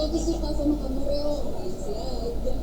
aku suka sama kamu, Reo. Masih aja.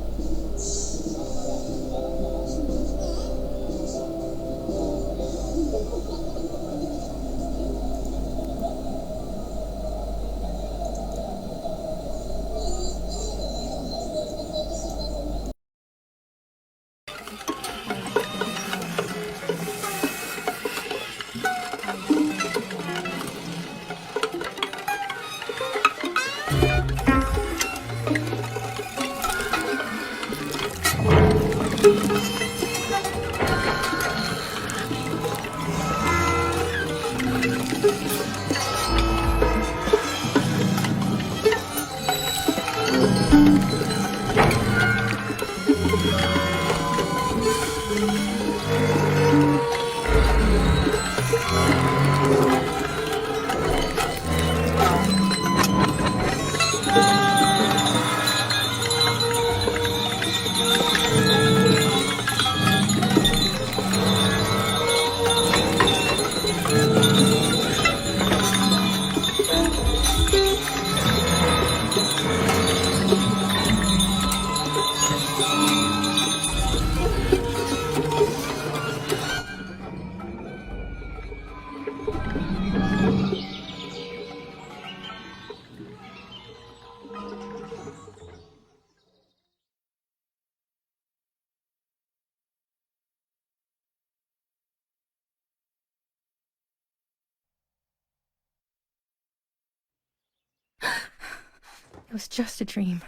It was just a dream.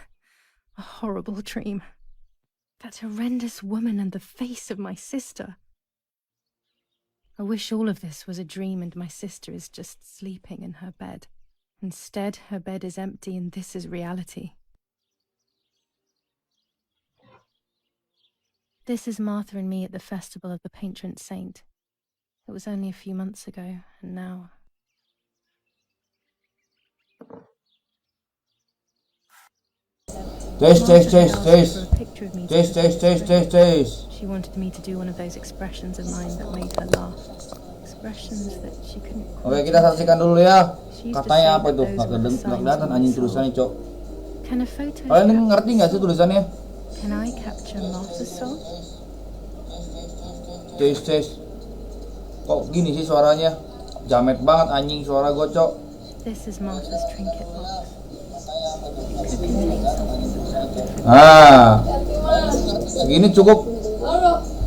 A horrible dream. That horrendous woman and the face of my sister. I wish all of this was a dream and my sister is just sleeping in her bed. Instead, her bed is empty and this is reality. This is Martha and me at the festival of the patron saint. It was only a few months ago, and now... Taste. She wanted me to do one of those expressions of mine that made her laugh. Expressions that she couldn't... Oke, kita saksikan dulu ya. Katanya apa itu? Nggak kelihatan anjing tulisannya, Cok. Can a photo Kalian ngerti nggak sih tulisannya? Can I capture Martha's soul? Taste. Kok gini sih suaranya? Jamet banget anjing suara gue, Cok. This is Martha's trinket box. It could contain something that Nah, segini cukup.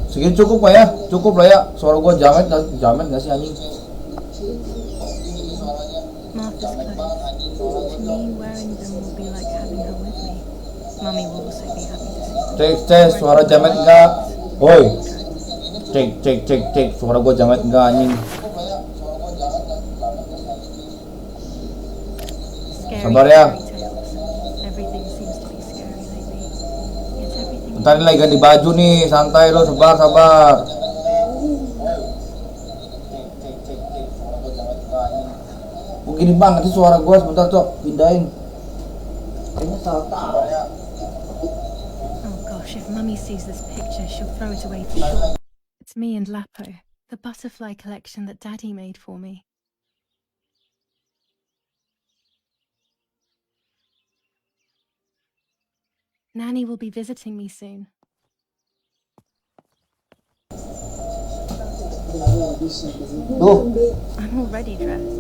Segini cukup Pak ya? Cukup lah ya. Suara gua jamet nggak sih anjing? Martha's clothes. To me, wearing them will be like having her with me. Mummy will also be happy to see them. Cek, suara jamet enggak? Woi. Cek. Suara gua jamet enggak anjing? Sabar ya. Everything seems to be scary lately. Yet everything... Bentar ini lagi ganti baju nih, santai lo, sabar. Kok gini banget sih suara gua, sebentar Cok, pindahin. Kayaknya salah taruh ya. Oh gosh, if Mummy sees this picture, she'll throw it away for sure. It's me and Lapo, the butterfly collection that Daddy made for me. Nanny will be visiting me soon. Tuh, I'm already dressed.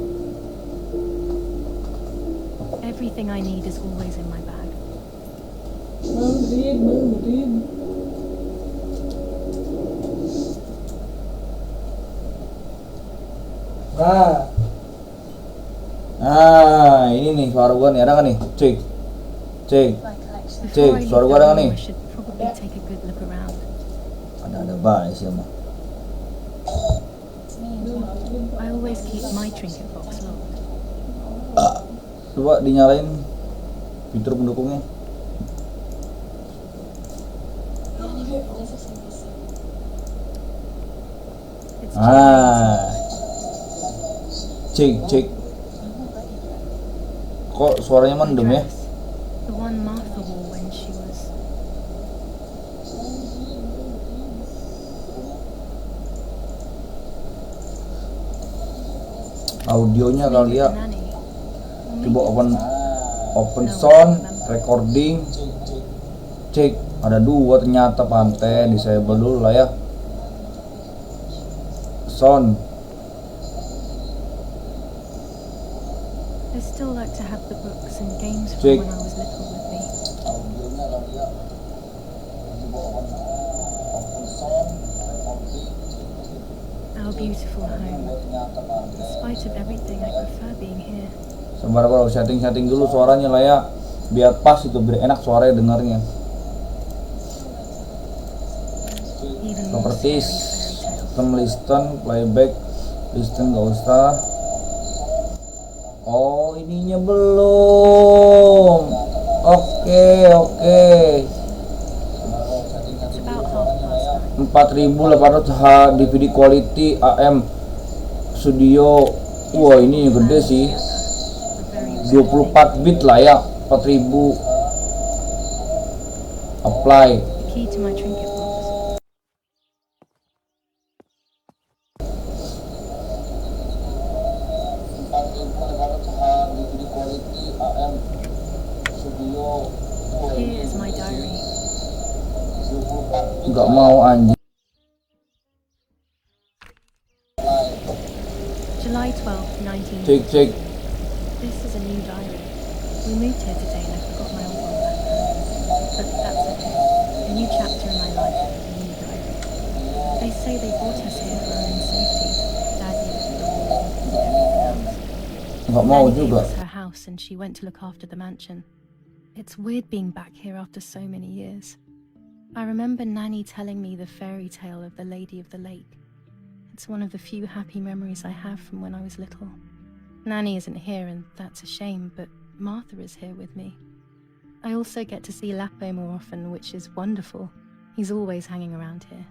Everything I need is always in my bag. Nah, ini nih suara gua nih, ada kan nih? Cek. Before I leave suara the gua ada kan room, nih? I should probably take a good look around. Ada banget sih emang. I always keep my trinket box locked. Coba dinyalain fitur pendukungnya. It's Cek. Kok suaranya my mendem ya? dress, the one Martha wore when she was... Audionya kali ya. Nanny. Or Coba maybe open No, sound. recording, cek ada 2 ternyata Panten, disable dulu lah ya. Sound. I still like to have the books and games from Cek. when I was little with me. Audionya kali ya. Dibawakan open sound, recording, Our beautiful home. ternyata Panten. Despite of everything, I prefer being here. Sabar bro, setting dulu suaranya lah ya, biar pas itu, biar enak suaranya dengarnya. Even more Properties, scary fairy tales. sistem listen, playback, listen gak usah. Oh ininya belum. Oke. It's about 4.800 9:30. H DVD quality AM studio. Wah ini gede sih, The very 24 bit lah ya, 4.000. Apply. The key to my trinket box. Here is my diary. Nggak mau anjing. July 12th, 19. Cek. This is a new diary. We moved here today and I forgot my old one back home. But that's okay. A new chapter in my life, a new diary. They say they brought us here for our own safety. Daddy, the war, and everything else. Nggak mau Nanny gave juga. us her house and she went to look after the mansion. It's weird being back here after so many years. I remember Nanny telling me the fairy tale of the Lady of the Lake. It's one of the few happy memories I have from when I was little. Nanny isn't here and that's a shame, but Martha is here with me. I also get to see Lapo more often, which is wonderful. He's always hanging around here.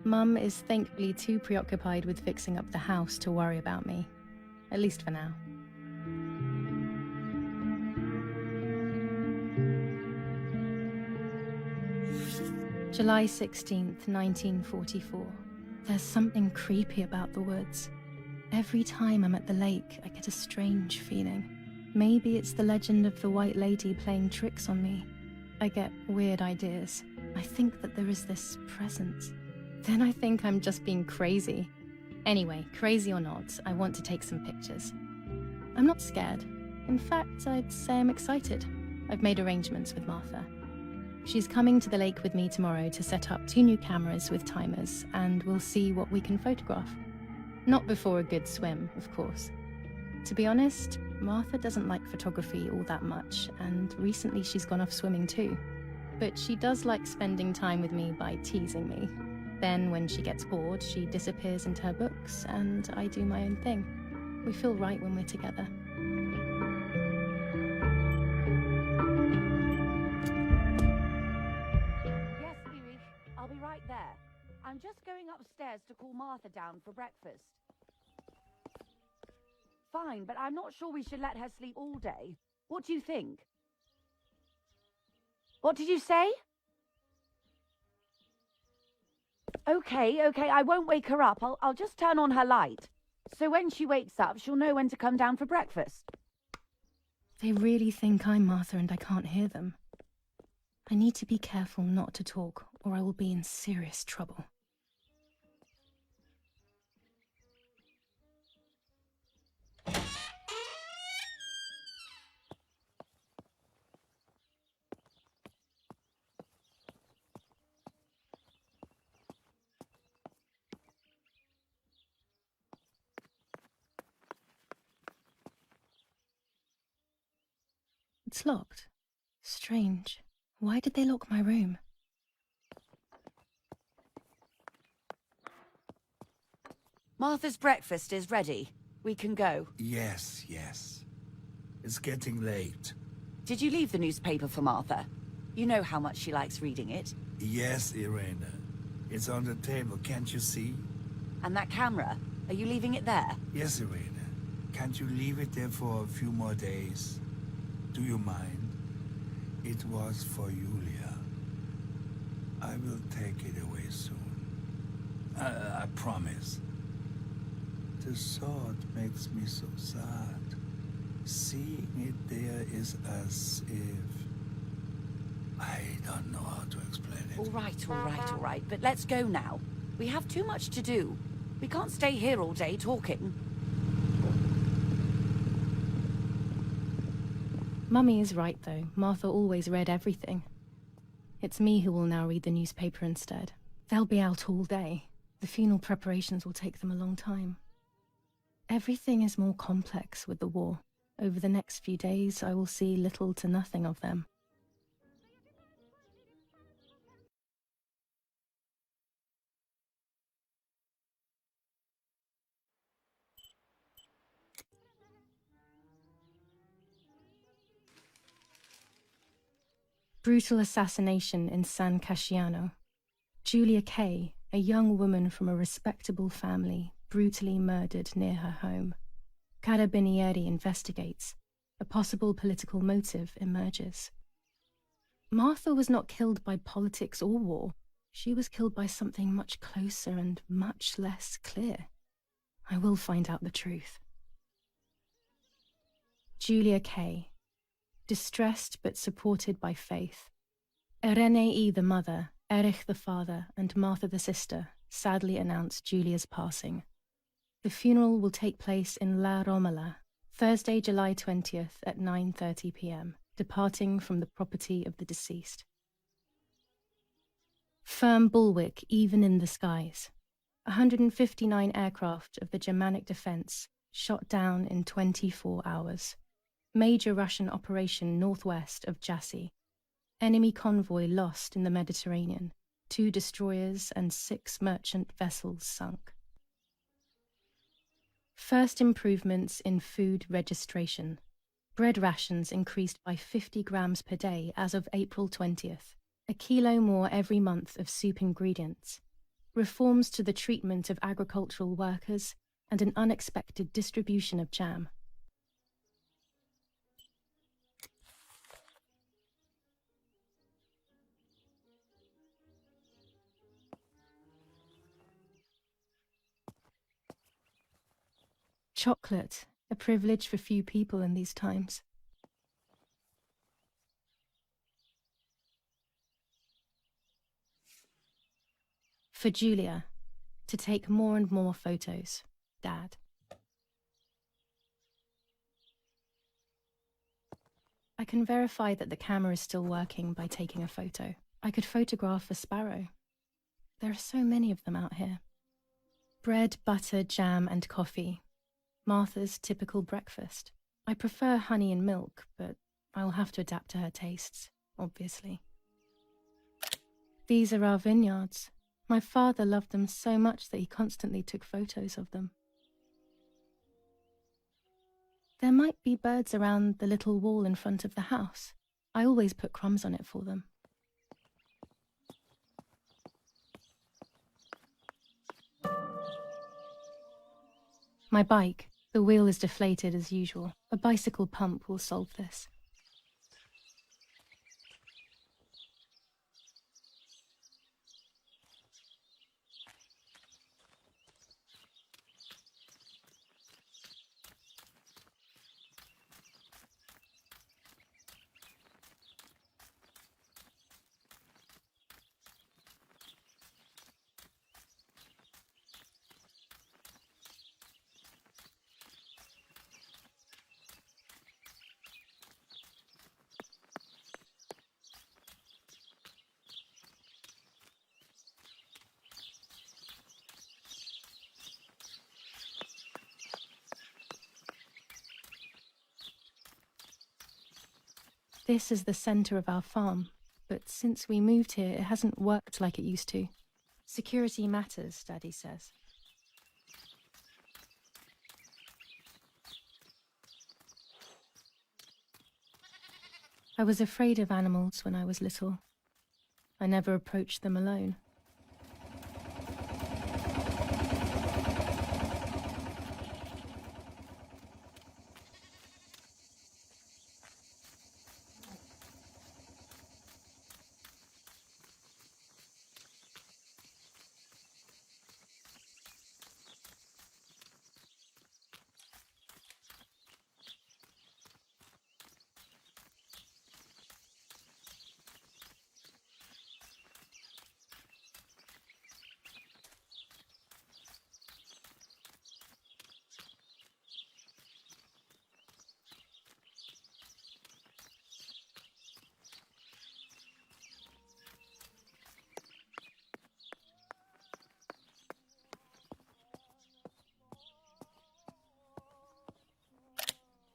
Mum is thankfully too preoccupied with fixing up the house to worry about me. At least for now. July 16th, 1944. There's something creepy about the woods. Every time I'm at the lake, I get a strange feeling. Maybe it's the legend of the White Lady playing tricks on me. I get weird ideas. I think that there is this presence. Then I think I'm just being crazy. Anyway, crazy or not, I want to take some pictures. I'm not scared. In fact, I'd say I'm excited. I've made arrangements with Martha. She's coming to the lake with me tomorrow to set up 2 new cameras with timers, and we'll see what we can photograph. Not before a good swim, of course. To be honest, Martha doesn't like photography all that much, and recently she's gone off swimming too. But she does like spending time with me by teasing me. Then when she gets bored, she disappears into her books, and I do my own thing. We feel right when we're together. Yes, Erich, I'll be right there. I'm just going upstairs to call Martha down for breakfast. Fine, but I'm not sure we should let her sleep all day. What do you think? What did you say? Okay, I won't wake her up. I'll just turn on her light. So when she wakes up, she'll know when to come down for breakfast. They really think I'm Martha and I can't hear them. I need to be careful not to talk, or I will be in serious trouble. It's locked. Strange. Why did they lock my room? Martha's breakfast is ready. We can go. Yes. It's getting late. Did you leave the newspaper for Martha? You know how much she likes reading it. Yes, Irena. It's on the table, can't you see? And that camera, are you leaving it there? Yes, Irena. Can't you leave it there for a few more days? Do you mind? It was for Julia. I will take it away soon. I promise. The thought makes me so sad. Seeing it there is as if I don't know how to explain it. All right. But let's go now. We have too much to do. We can't stay here all day talking. Mummy is right, though. Martha always read everything. It's me who will now read the newspaper instead. They'll be out all day. The funeral preparations will take them a long time. Everything is more complex with the war. Over the next few days, I will see little to nothing of them. Brutal assassination in San Casciano. Julia Kay, a young woman from a respectable family, brutally murdered near her home. Carabinieri investigates. A possible political motive emerges. Martha was not killed by politics or war. She was killed by something much closer and much less clear. I will find out the truth. Julia Kay. Distressed but supported by faith. Irenei the mother, Erich the father, and Martha the sister sadly announced Julia's passing. The funeral will take place in La Romola, Thursday, July 20th at 9:30 p.m., departing from the property of the deceased. Firm bulwark even in the skies. 159 aircraft of the Germanic defense shot down in 24 hours. Major Russian operation northwest of Jassy. Enemy convoy lost in the Mediterranean. 2 destroyers and 6 merchant vessels sunk. First improvements in food registration. Bread rations increased by 50 grams per day as of April 20th. A kilo more every month of soup ingredients. Reforms to the treatment of agricultural workers and an unexpected distribution of jam. Chocolate, a privilege for few people in these times. For Julia, to take more and more photos, Dad. I can verify that the camera is still working by taking a photo. I could photograph a sparrow. There are so many of them out here. Bread, butter, jam, and coffee. Martha's typical breakfast. I prefer honey and milk, but I'll have to adapt to her tastes, obviously. These are our vineyards. My father loved them so much that he constantly took photos of them. There might be birds around the little wall in front of the house. I always put crumbs on it for them. My bike. The wheel is deflated as usual. A bicycle pump will solve this. This is the center of our farm, but since we moved here, it hasn't worked like it used to. Security matters, Daddy says. I was afraid of animals when I was little. I never approached them alone.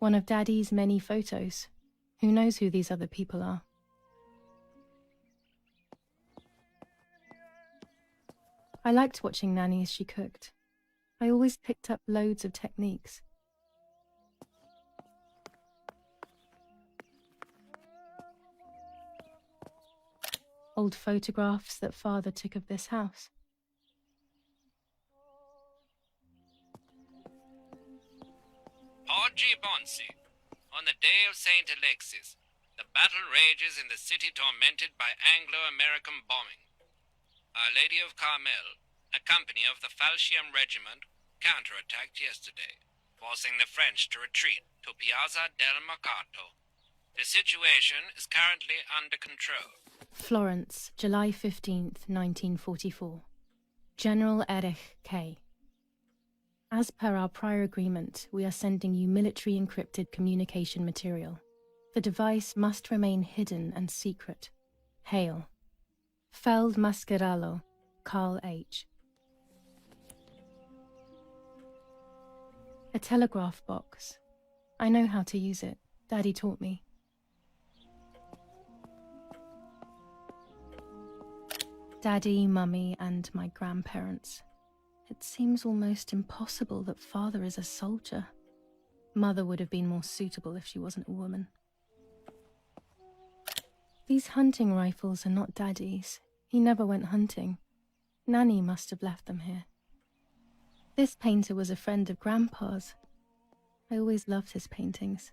One of Daddy's many photos. Who knows who these other people are? I liked watching Nanny as she cooked. I always picked up loads of techniques. Old photographs that Father took of this house. Porgy Bonsi, on the day of St. Alexis, the battle rages in the city tormented by Anglo-American bombing. Our Lady of Carmel, a company of the Falchium Regiment, counterattacked yesterday, forcing the French to retreat to Piazza del Mercato. The situation is currently under control. Florence, July 15th, 1944. General Erich K. As per our prior agreement, we are sending you military encrypted communication material. The device must remain hidden and secret. Hail. Feld Mascherallo, Carl H. A telegraph box. I know how to use it. Daddy taught me. Daddy, Mummy, and my grandparents. It seems almost impossible that Father is a soldier. Mother would have been more suitable if she wasn't a woman. These hunting rifles are not Daddy's. He never went hunting. Nanny must have left them here. This painter was a friend of Grandpa's. I always loved his paintings.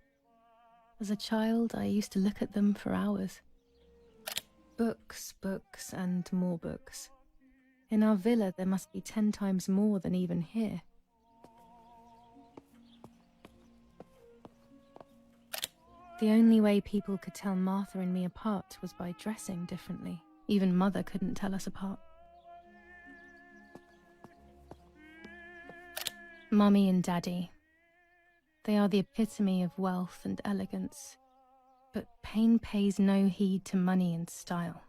As a child, I used to look at them for hours. Books, books, and more books. In our villa, there must be 10 times more than even here. The only way people could tell Martha and me apart was by dressing differently. Even Mother couldn't tell us apart. Mummy and Daddy. They are the epitome of wealth and elegance. But pain pays no heed to money and style.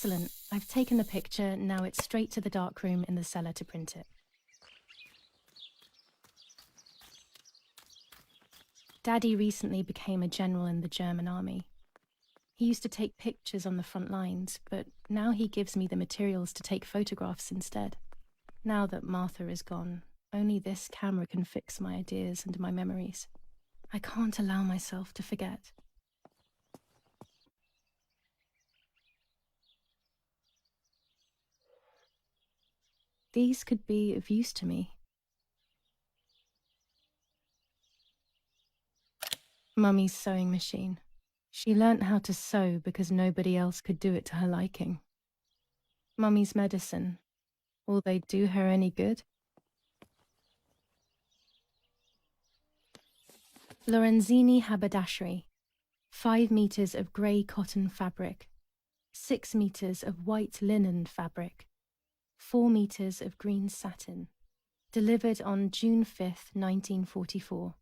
Excellent. I've taken the picture, now it's straight to the darkroom in the cellar to print it. Daddy recently became a general in the German army. He used to take pictures on the front lines, but now he gives me the materials to take photographs instead. Now that Martha is gone, only this camera can fix my ideas and my memories. I can't allow myself to forget. These could be of use to me. Mummy's sewing machine. She learnt how to sew because nobody else could do it to her liking. Mummy's medicine. Will they do her any good? Lorenzini haberdashery. 5 meters of grey cotton fabric. 6 meters of white linen fabric. 4 meters of green satin. Delivered on June 5th, 1944.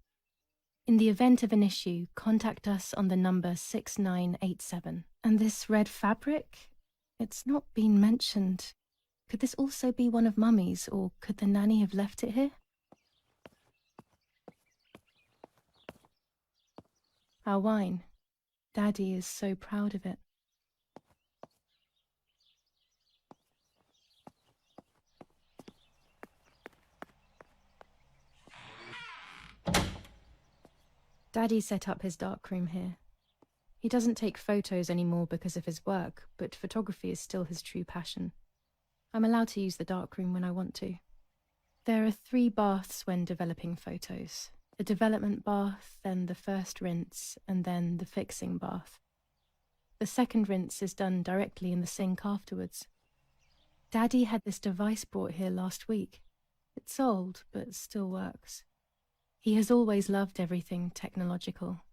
In the event of an issue, contact us on the number 6987. And this red fabric? It's not been mentioned. Could this also be one of Mummy's, or could the nanny have left it here? Our wine. Daddy is so proud of it. Daddy set up his darkroom here. He doesn't take photos anymore because of his work, but photography is still his true passion. I'm allowed to use the darkroom when I want to. There are 3 baths when developing photos. The development bath, then the first rinse, and then the fixing bath. The second rinse is done directly in the sink afterwards. Daddy had this device brought here last week. It's old, but still works. He has always loved everything technological.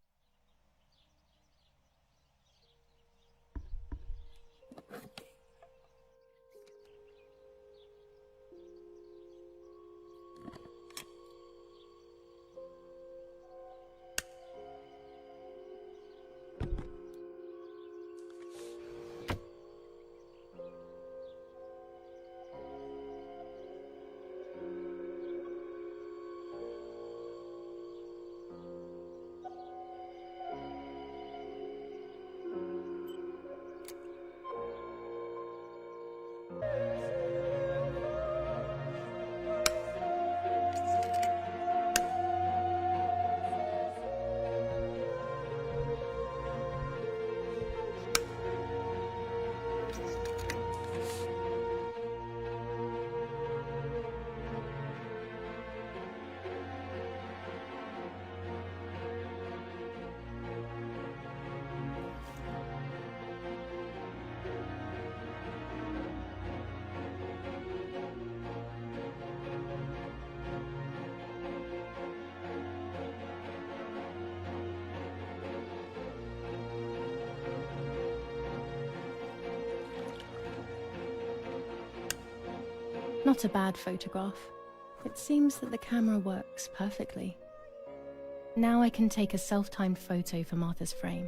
Not a bad photograph. It seems that the camera works perfectly. Now I can take a self-timed photo for Martha's frame.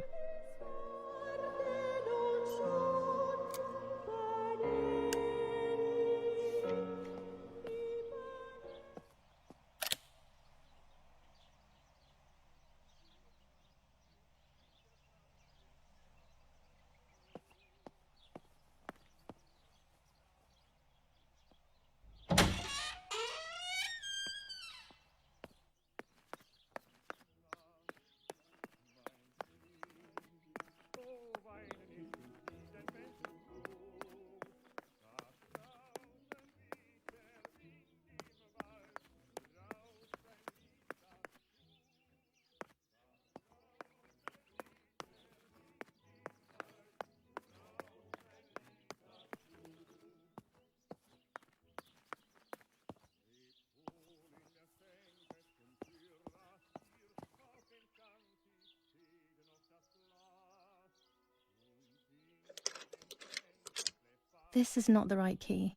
This is not the right key.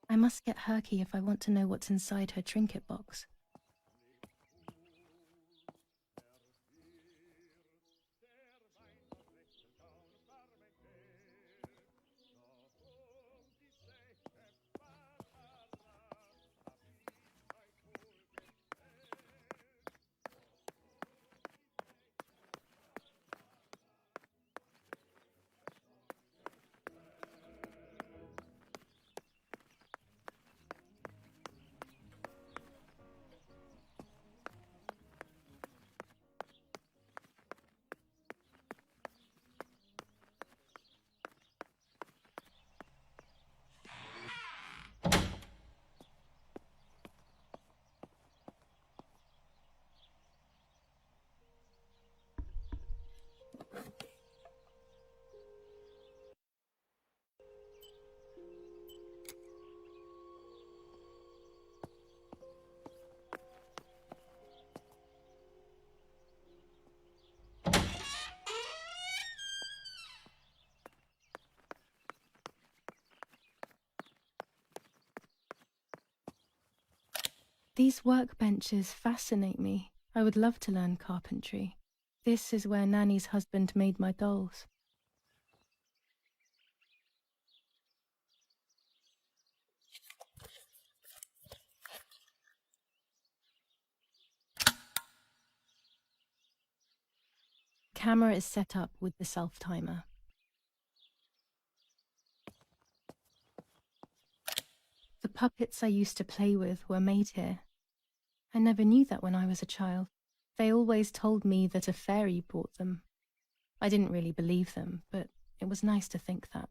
I must get her key if I want to know what's inside her trinket box. These workbenches fascinate me. I would love to learn carpentry. This is where Nanny's husband made my dolls. Camera is set up with the self-timer. The puppets I used to play with were made here. I never knew that when I was a child. They always told me that a fairy brought them. I didn't really believe them, but it was nice to think that.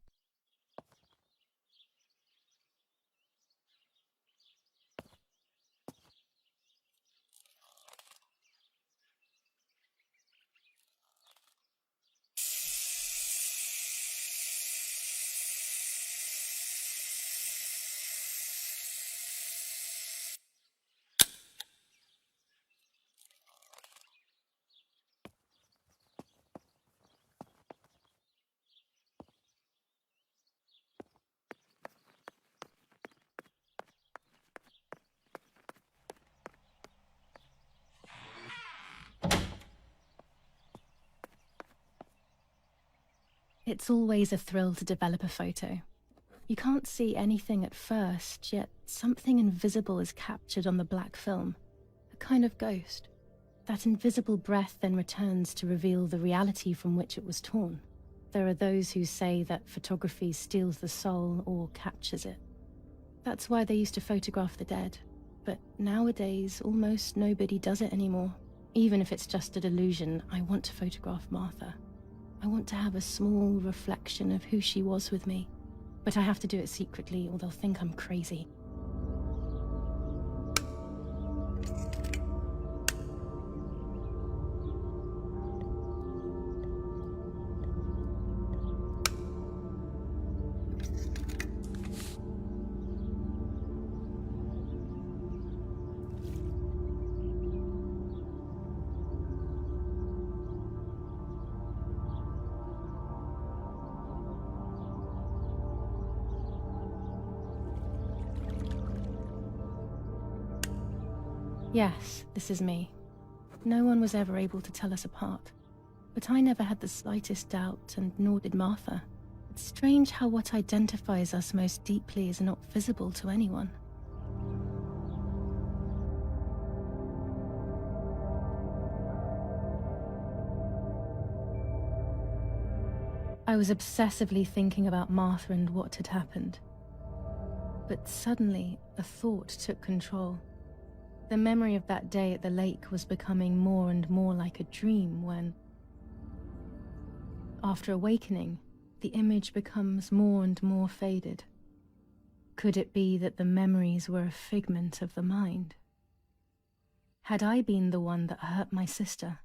It's always a thrill to develop a photo. You can't see anything at first, yet something invisible is captured on the black film, a kind of ghost. That invisible breath then returns to reveal the reality from which it was torn. There are those who say that photography steals the soul or captures it. That's why they used to photograph the dead, but nowadays almost nobody does it anymore. Even if it's just a delusion, I want to photograph Martha. I want to have a small reflection of who she was with me. But I have to do it secretly or they'll think I'm crazy. Yes, this is me. No one was ever able to tell us apart. But I never had the slightest doubt, and nor did Martha. It's strange how what identifies us most deeply is not visible to anyone. I was obsessively thinking about Martha and what had happened. But suddenly, a thought took control. The memory of that day at the lake was becoming more and more like a dream when, after awakening, the image becomes more and more faded. Could it be that the memories were a figment of the mind? Had I been the one that hurt my sister?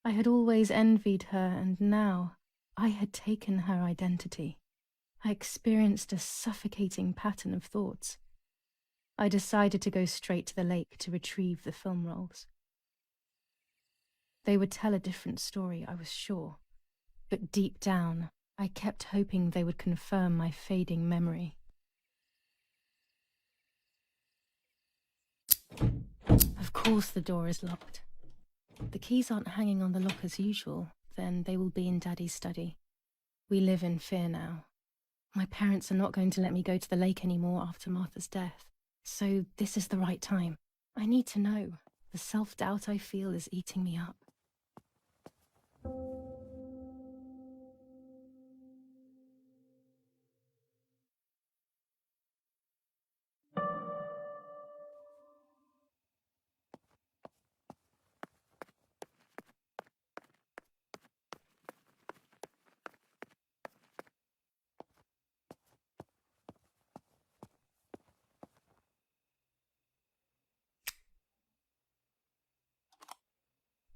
I had always envied her, and now I had taken her identity. I experienced a suffocating pattern of thoughts. I decided to go straight to the lake to retrieve the film rolls. They would tell a different story, I was sure. But deep down, I kept hoping they would confirm my fading memory. Of course the door is locked. The keys aren't hanging on the lock as usual, then they will be in Daddy's study. We live in fear now. My parents are not going to let me go to the lake anymore after Martha's death. So this is the right time. I need to know. The self-doubt I feel is eating me up.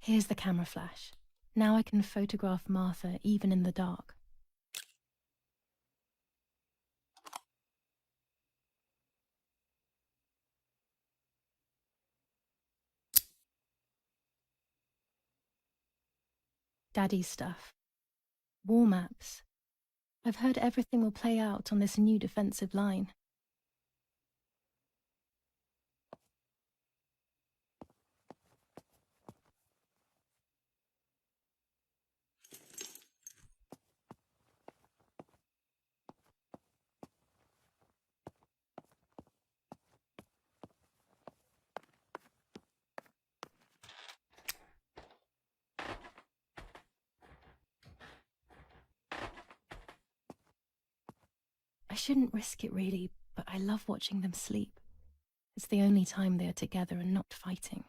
Here's the camera flash. Now I can photograph Martha even in the dark. Daddy's stuff. War maps. I've heard everything will play out on this new defensive line. I shouldn't risk it really, but I love watching them sleep. It's the only time they are together and not fighting.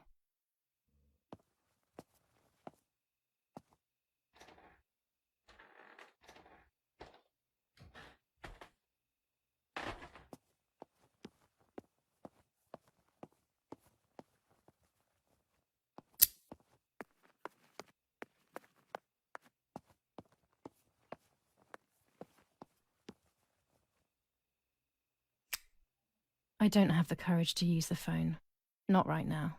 I don't have the courage to use the phone. Not right now.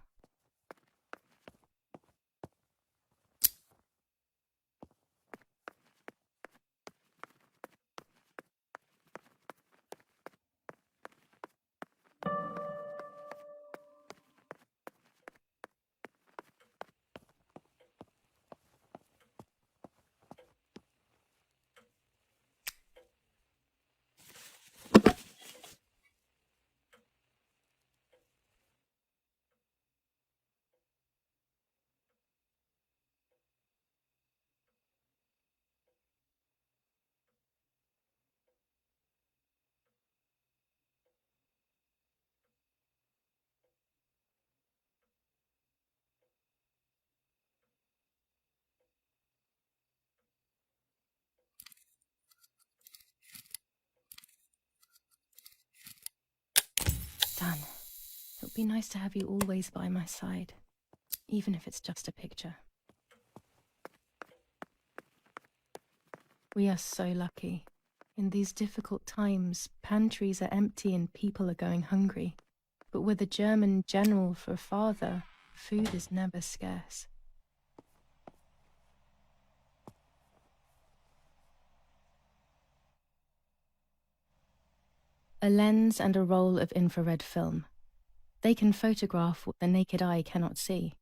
Dan, it would be nice to have you always by my side, even if it's just a picture. We are so lucky. In these difficult times, pantries are empty and people are going hungry. But with a German general for a father, food is never scarce. A lens and a roll of infrared film. They can photograph what the naked eye cannot see.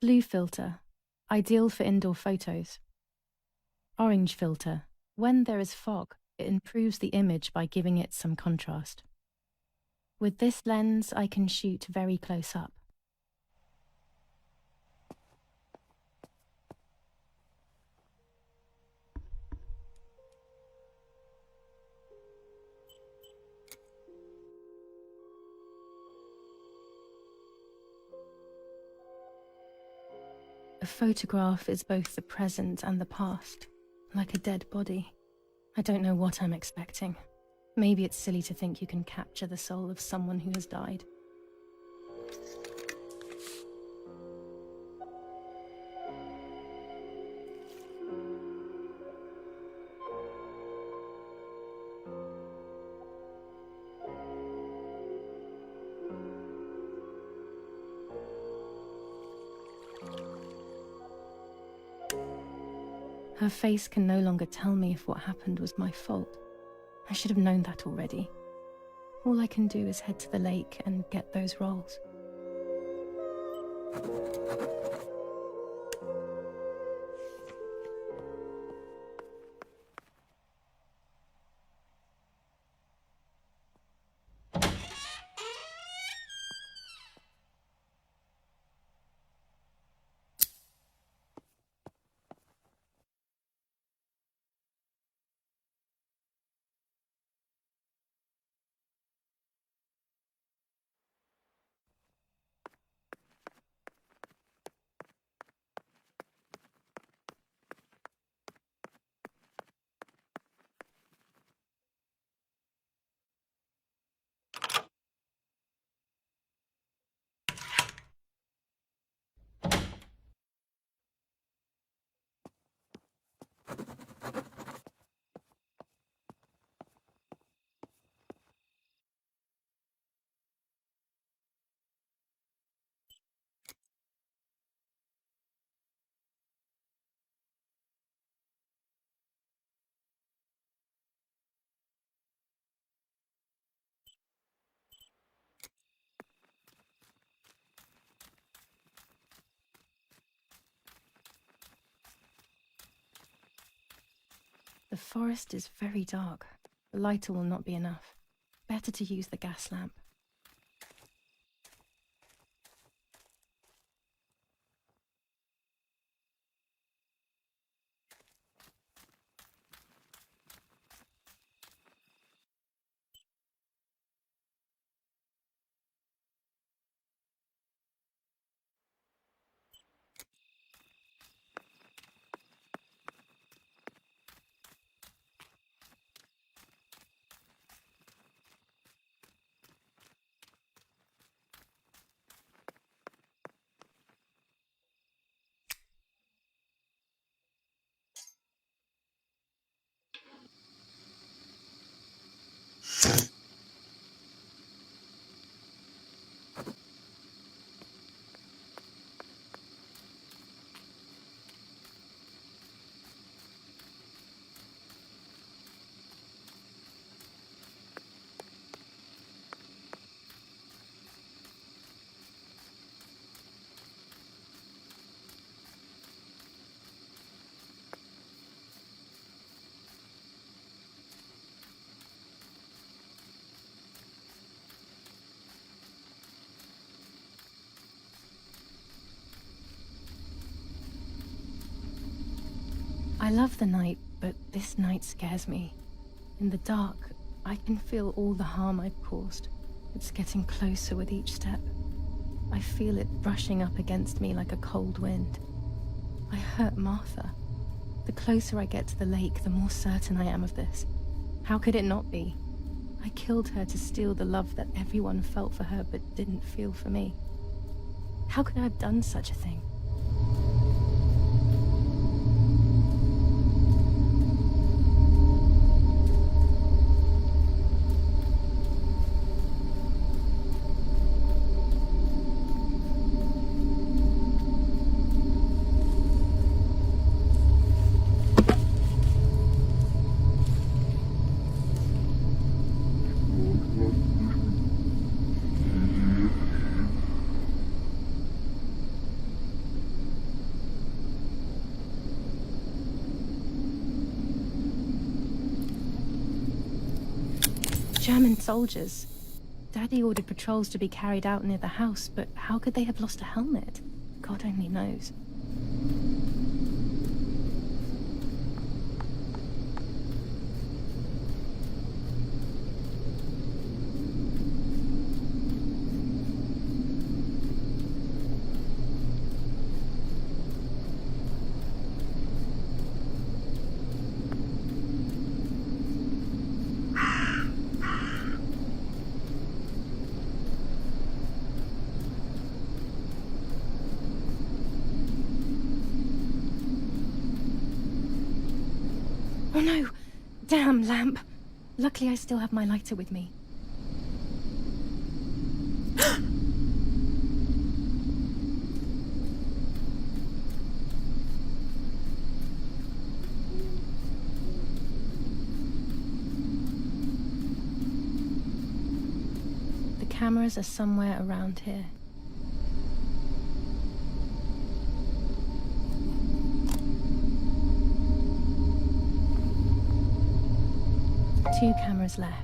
Blue filter, ideal for indoor photos. Orange filter, when there is fog, it improves the image by giving it some contrast. With this lens, I can shoot very close up. A photograph is both the present and the past, like a dead body. I don't know what I'm expecting. Maybe it's silly to think you can capture the soul of someone who has died. Her face can no longer tell me if what happened was my fault. I should have known that already. All I can do is head to the lake and get those rolls. The forest is very dark. The lighter will not be enough. Better to use the gas lamp. I love the night, but this night scares me. In the dark, I can feel all the harm I've caused. It's getting closer with each step. I feel it brushing up against me like a cold wind. I hurt Martha. The closer I get to the lake, the more certain I am of this. How could it not be? I killed her to steal the love that everyone felt for her but didn't feel for me. How could I have done such a thing? German soldiers. Daddy ordered patrols to be carried out near the house, but how could they have lost a helmet? God only knows. Oh no! Damn lamp! Luckily I still have my lighter with me. The cameras are somewhere around here. Two cameras left.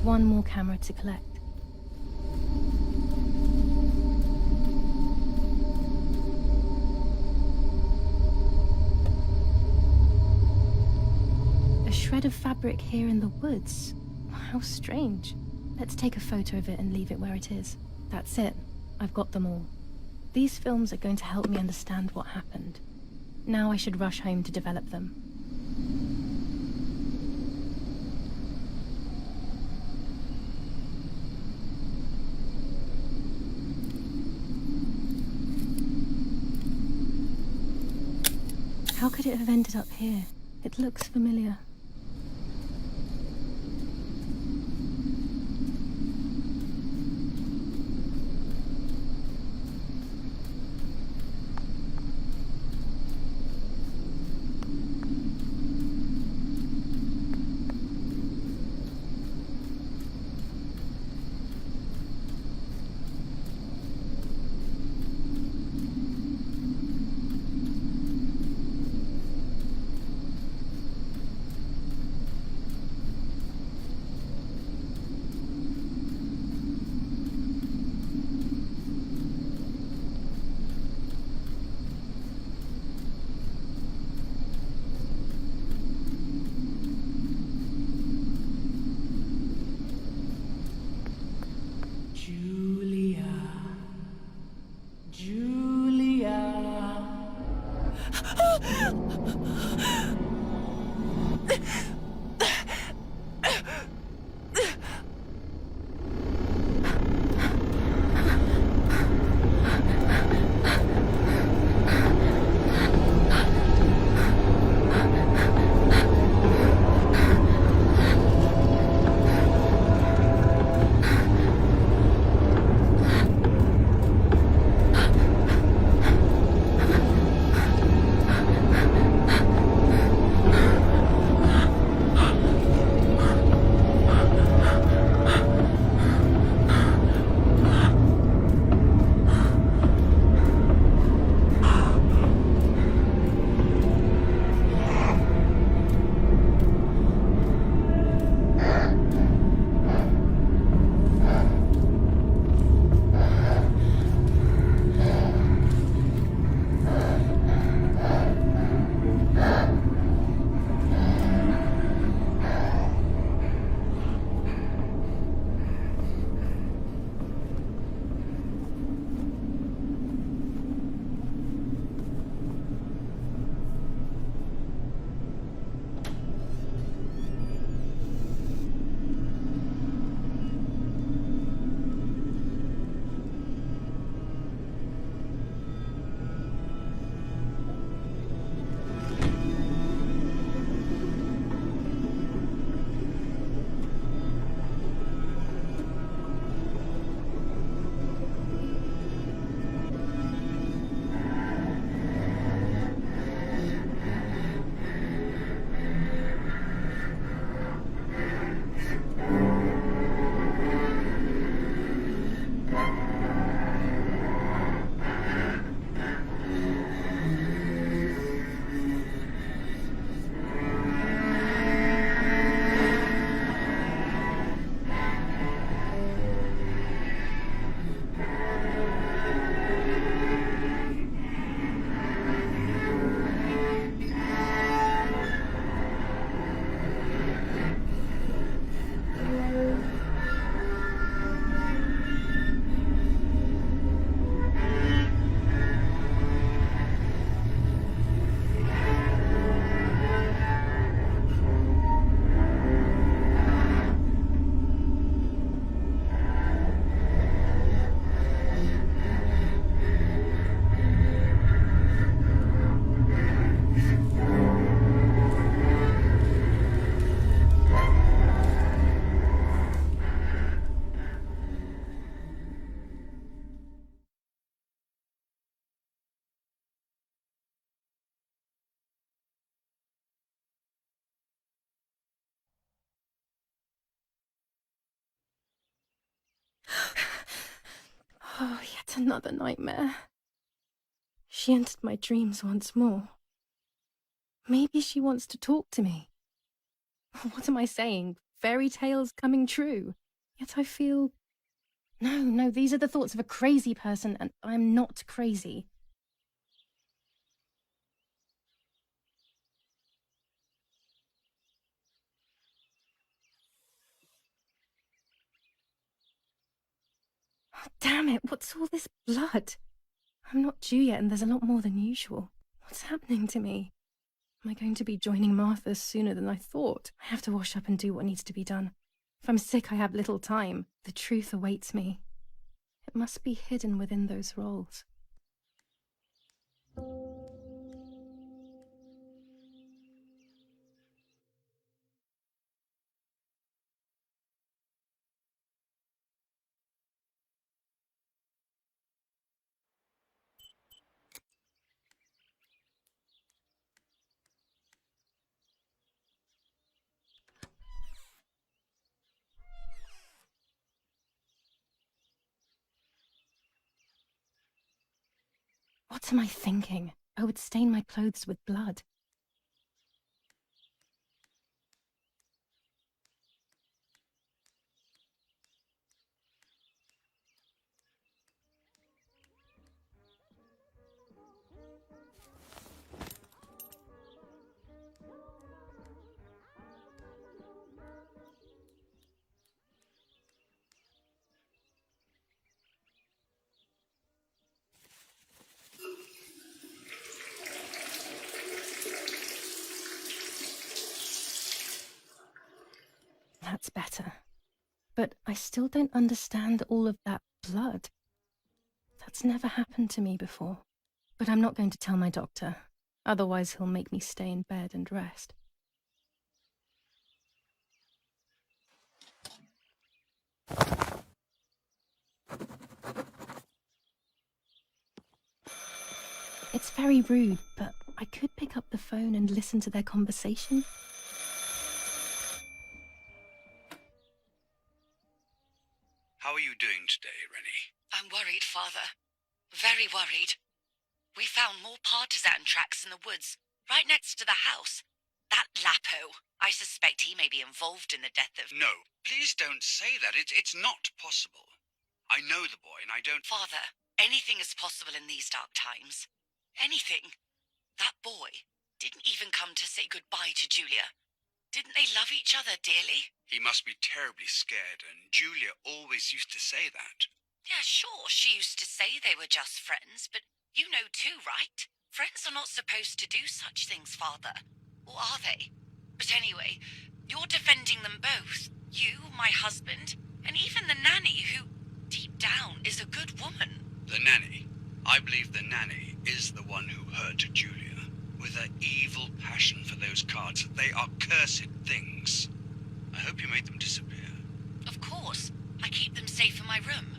One more camera to collect. Shred of fabric here in the woods. How strange. Let's take a photo of it and leave it where it is. That's it. I've got them all. These films are going to help me understand what happened. Now I should rush home to develop them. How could it have ended up here? It looks familiar. Oh, yet another nightmare. She entered my dreams once more. Maybe she wants to talk to me. What am I saying? Fairy tales coming true. Yet I feel... No, these are the thoughts of a crazy person, and I'm not crazy. Oh, damn it, what's all this blood? I'm not due yet, and there's a lot more than usual. What's happening to me? Am I going to be joining Martha sooner than I thought? I have to wash up and do what needs to be done. If I'm sick, I have little time. The truth awaits me. It must be hidden within those rolls. What am I thinking? I would stain my clothes with blood. That's better. But I still don't understand all of that blood. That's never happened to me before. But I'm not going to tell my doctor. Otherwise he'll make me stay in bed and rest. It's very rude, but I could pick up the phone and listen to their conversation. How are you doing today, Rennie? I'm worried, Father. Very worried. We found more partisan tracks in the woods, right next to the house. That Lapo, I suspect he may be involved in the death of... No, please don't say that. It's not possible. I know the boy and I don't... Father, anything is possible in these dark times. Anything. That boy didn't even come to say goodbye to Julia. Didn't they love each other dearly? He must be terribly scared, and Julia always used to say that. Yeah, sure, she used to say they were just friends, but you know too, right? Friends are not supposed to do such things, Father. Or are they? But anyway, you're defending them both. You, my husband, and even the nanny, who, deep down, is a good woman. The nanny? I believe the nanny is the one who hurt Julia. With her evil passion for those cards. They are cursed things. I hope you made them disappear. Of course. I keep them safe in my room.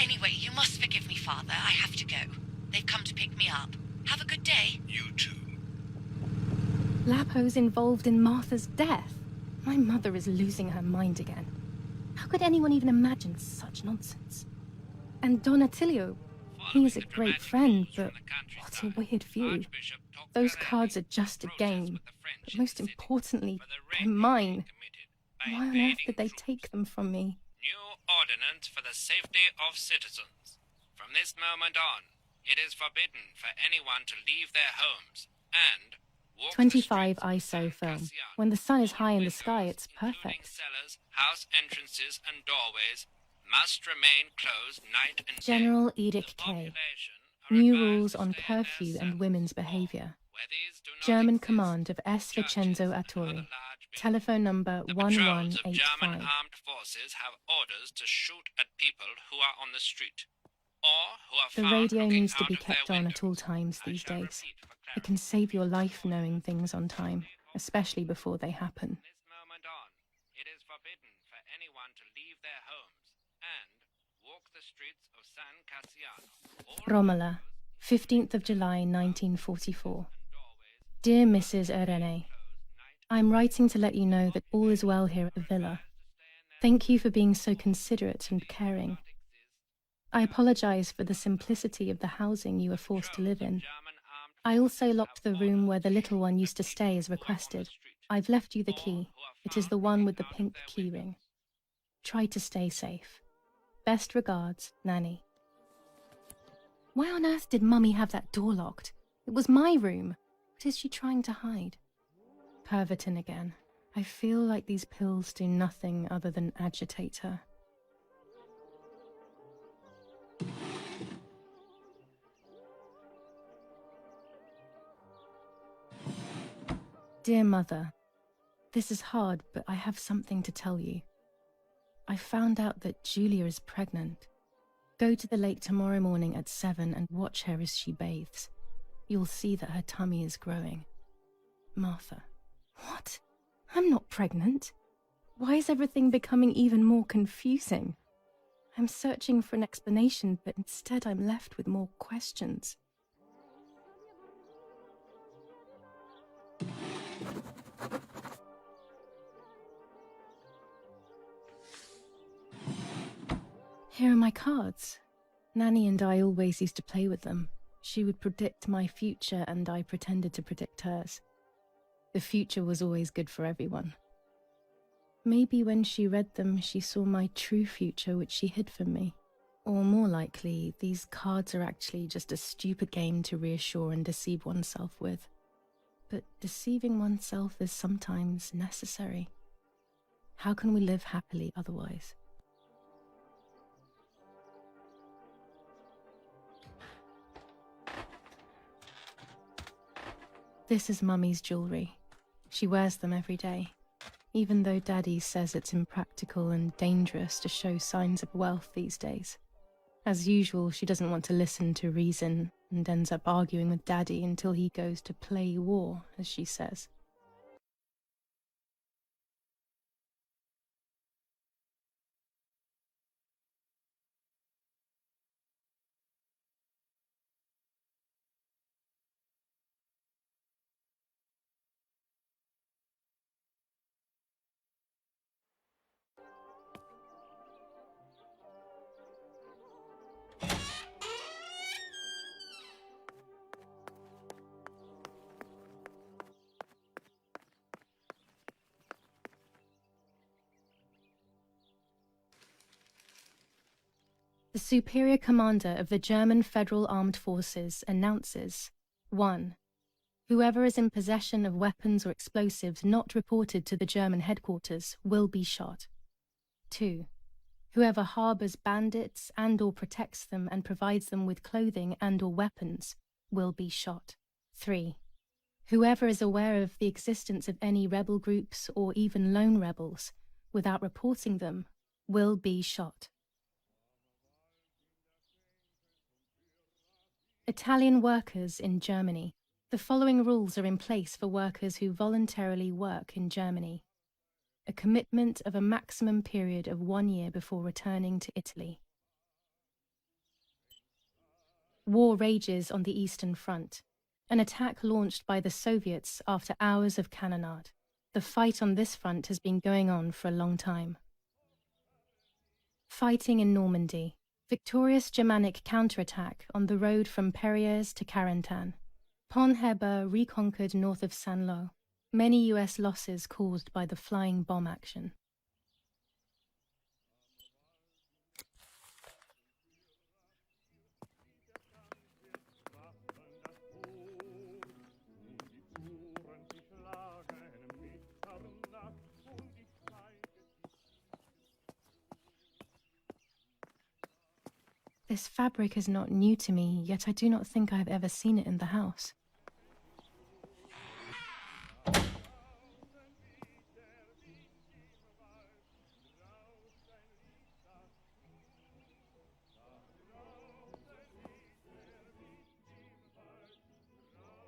Anyway, you must forgive me, Father. I have to go. They've come to pick me up. Have a good day. You too. Lapo's involved in Martha's death. My mother is losing her mind again. How could anyone even imagine such nonsense? And Don Attilio, he is a great friend, but what a weird view. Those cards are just a game, but most importantly, they're mine. Why on earth did they take them from me? New ordinance for the safety of citizens. From this moment on, it is forbidden for anyone to leave their homes and walk 25 the streets ISO of film. Cassiano. When the sun is high in the All sky, windows, it's including perfect. Cellars, house entrances, and doorways must remain closed night and day. General Edict The K. population are New advised rules to on stay in their curfew and cells, women's or, behavior. where these do not German exist, command of S. churches Vincenzo and other Arturi. large buildings. Telephone number The patrols of 1185. German armed forces have orders to shoot at people who are on the street, or who are The found radio looking needs to out be of their kept on at all windows. times I these shall days. repeat for It can clarity. save your life knowing things on time, especially before they happen. From this moment on, it is forbidden for anyone to leave their homes and walk the streets of San Cassiano. All Romola, windows, 15th of July 1944. and doorways Dear Mrs. Irene, closed night I'm writing to let you know that all is well here at the villa. Thank you for being so considerate and caring. I apologize for the simplicity of the housing you were forced to live in. I also locked the room where the little one used to stay as requested. I've left you the key. It is the one with the pink keyring. Try to stay safe. Best regards, Nanny. Why on earth did Mummy have that door locked? It was my room. What is she trying to hide? Pervertin again. I feel like these pills do nothing other than agitate her. Dear Mother, this is hard, but I have something to tell you. I found out that Julia is pregnant. Go to the lake tomorrow morning at 7 and watch her as she bathes. You'll see that her tummy is growing. Martha. What? I'm not pregnant. Why is everything becoming even more confusing? I'm searching for an explanation, but instead I'm left with more questions. Here are my cards. Nanny and I always used to play with them. She would predict my future and I pretended to predict hers. The future was always good for everyone. Maybe when she read them, she saw my true future which she hid from me. Or more likely, these cards are actually just a stupid game to reassure and deceive oneself with. But deceiving oneself is sometimes necessary. How can we live happily otherwise? This is Mummy's jewellery. She wears them every day, even though Daddy says it's impractical and dangerous to show signs of wealth these days. As usual, she doesn't want to listen to reason and ends up arguing with Daddy until he goes to play war, as she says. The Superior Commander of the German Federal Armed Forces announces 1. Whoever is in possession of weapons or explosives not reported to the German headquarters will be shot. 2. Whoever harbors bandits and/or protects them and provides them with clothing and/or weapons will be shot. 3. Whoever is aware of the existence of any rebel groups or even lone rebels without reporting them will be shot. Italian workers in Germany. The following rules are in place for workers who voluntarily work in Germany. A commitment of a maximum period of 1 year before returning to Italy. War rages on the Eastern Front. An attack launched by the Soviets after hours of cannonade. The fight on this front has been going on for a long time. Fighting in Normandy. Victorious Germanic counterattack on the road from Perrières to Carentan. Pont Heber reconquered north of Saint-Lô. Many US losses caused by the flying bomb action. This fabric is not new to me, yet I do not think I have ever seen it in the house.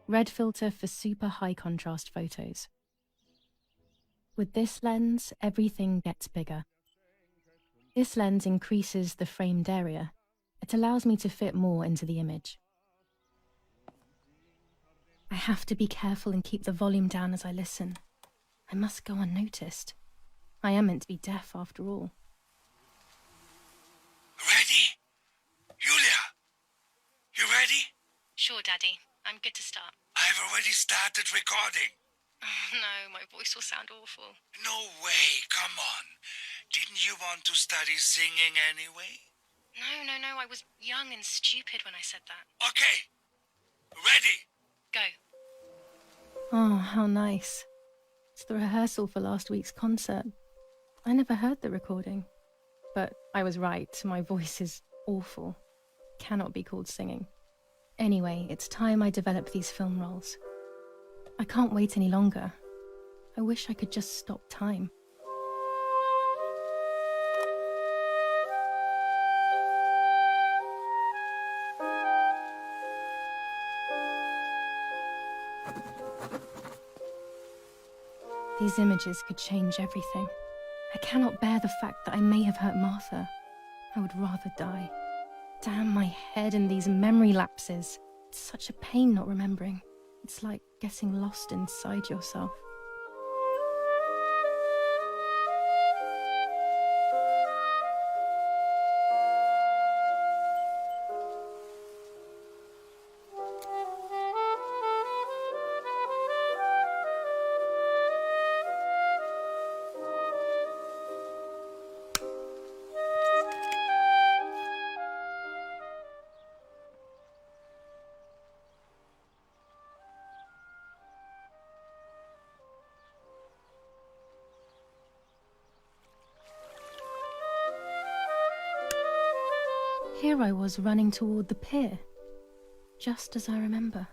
Red filter for super high contrast photos. With this lens, everything gets bigger. This lens increases the framed area. It allows me to fit more into the image. I have to be careful and keep the volume down as I listen. I must go unnoticed. I am meant to be deaf after all. Ready? Sure, Daddy. I'm good to start. I've already started recording. Oh, no, my voice will sound awful. No way, come on. Didn't you want to study singing anyway? No, I was young and stupid when I said that. Okay, ready? Go. Oh, how nice. It's the rehearsal for last week's concert. I never heard the recording. But I was right, my voice is awful. Cannot be called singing. Anyway, it's time I develop these film roles. I can't wait any longer. I wish I could just stop time. These images could change everything. I cannot bear the fact that I may have hurt Martha. I would rather die. Damn my head and these memory lapses. It's such a pain not remembering. It's like getting lost inside yourself. Here I was running toward the pier, just as I remember.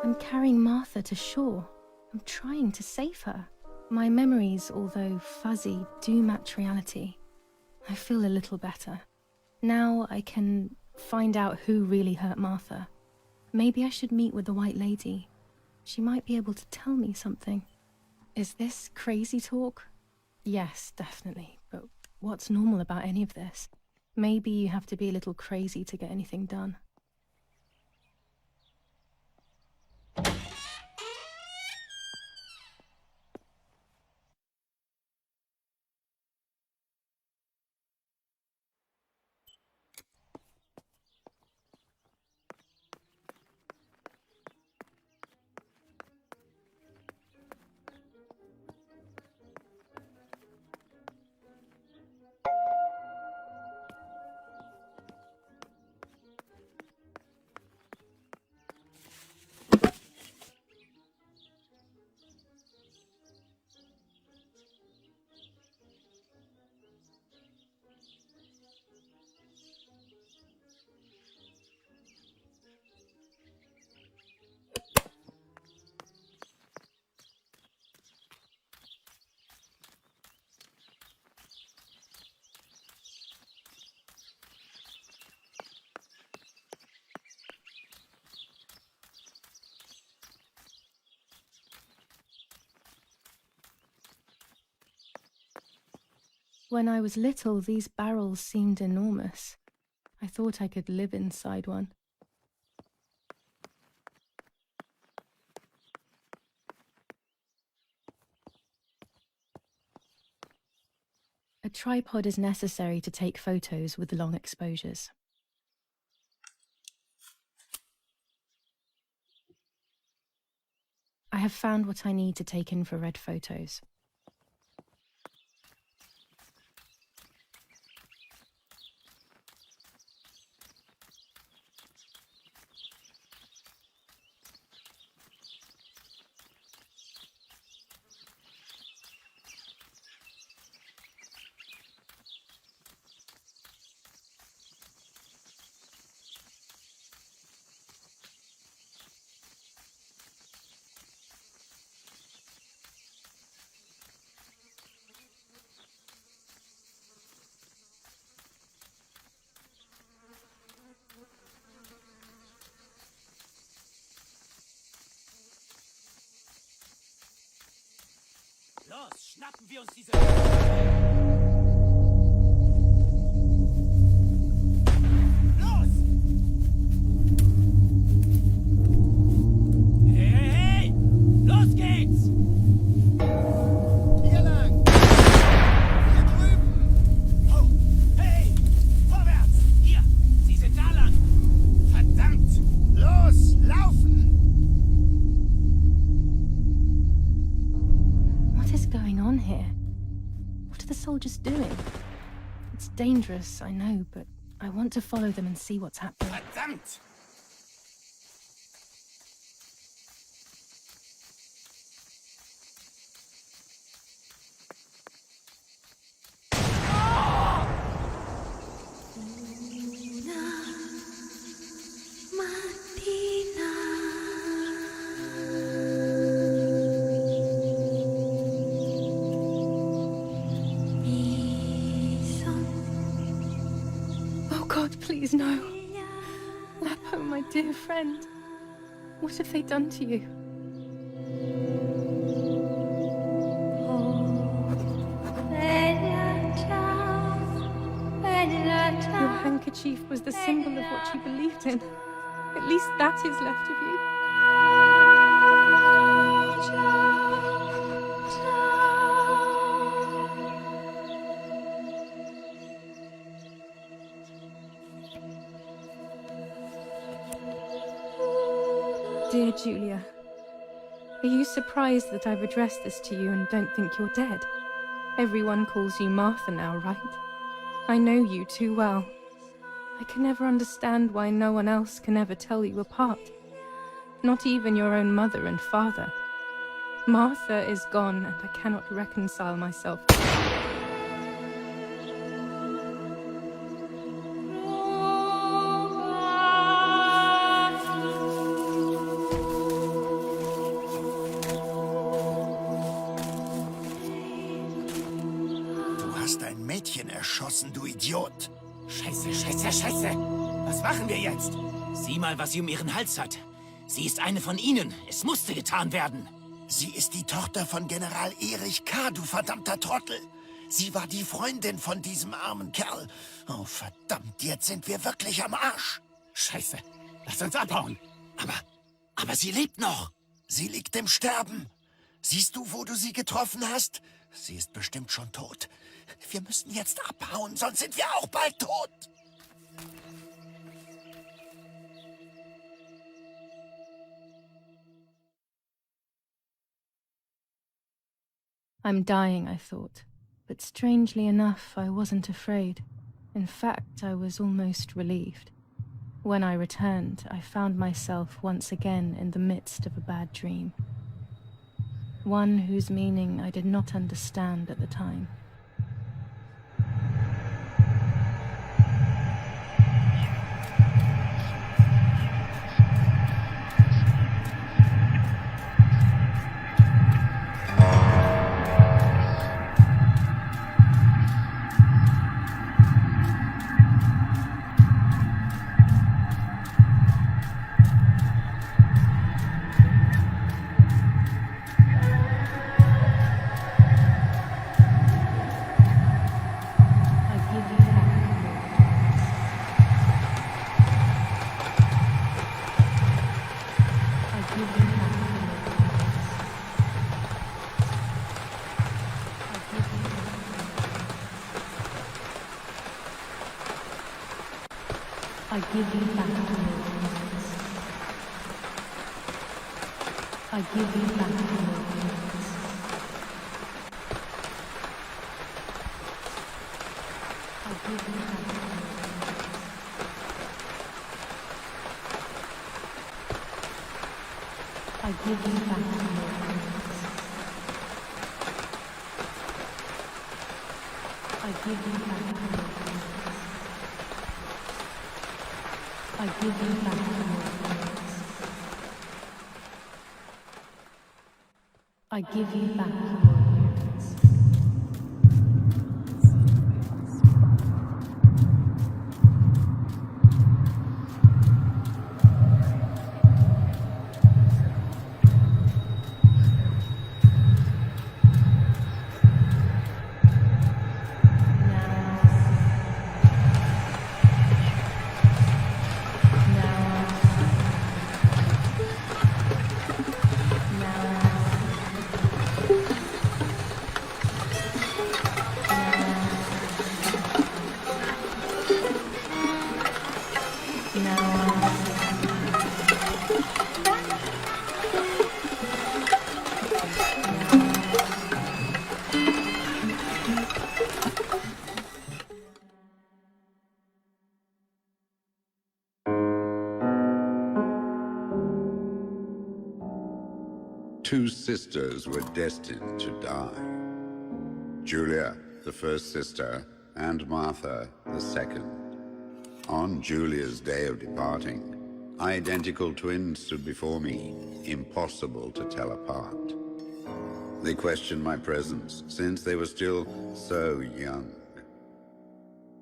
I'm carrying Martha to shore. I'm trying to save her. My memories, although fuzzy, do match reality. I feel a little better. Now I can find out who really hurt Martha. Maybe I should meet with the White Lady. She might be able to tell me something. Is this crazy talk? Yes, definitely. But what's normal about any of this? Maybe you have to be a little crazy to get anything done. When I was little, these barrels seemed enormous. I thought I could live inside one. A tripod is necessary to take photos with long exposures. I have found what I need to take infrared photos. Los, schnappen wir uns diese... Los! Hey, hey, hey! Los geht's! Hier lang! Hier drüben! Oh, hey! Vorwärts! Hier! Sie sind da lang! Verdammt! Los, laufen! What is going on here? What are the soldiers doing? It's dangerous, I know, but I want to follow them and see what's happening. Verdammt! Oh God, please no. Lapo, my dear friend. What have they done to you? Your handkerchief was the symbol of what you believed in. At least that is left of you. Dear Julia, are you surprised that I've addressed this to you and don't think you're dead? Everyone calls you Martha now, right? I know you too well. I can never understand why no one else can ever tell you apart. Not even your own mother and father. Martha is gone and I cannot reconcile myself. Du hast ein Mädchen erschossen, du Idiot. Scheiße, scheiße, scheiße. Was machen wir jetzt? Sieh mal, was sie um ihren Hals hat. Sie ist eine von ihnen. Es musste getan werden. Sie ist die Tochter von General Erich K., du verdammter Trottel. Sie war die Freundin von diesem armen Kerl. Oh, verdammt, jetzt sind wir wirklich am Arsch. Scheiße. Lass uns abhauen. Aber sie lebt noch. Sie liegt im Sterben. Siehst du, wo du sie getroffen hast? Sie ist bestimmt schon tot. Wir müssen jetzt abhauen, sonst sind wir auch bald tot. I'm dying, I thought. But strangely enough, I wasn't afraid. In fact, I was almost relieved. When I returned, I found myself once again in the midst of a bad dream. One whose meaning I did not understand at the time. I give you back your innocence. I give you back your innocence. I give you back your innocence. I give you back your innocence. I give you back your innocence. I give you back your innocence. I give you back your innocence. Two sisters were destined to die. Julia, the first sister, and Martha, the second. On Julia's day of departing, identical twins stood before me, impossible to tell apart. They questioned my presence, since they were still so young.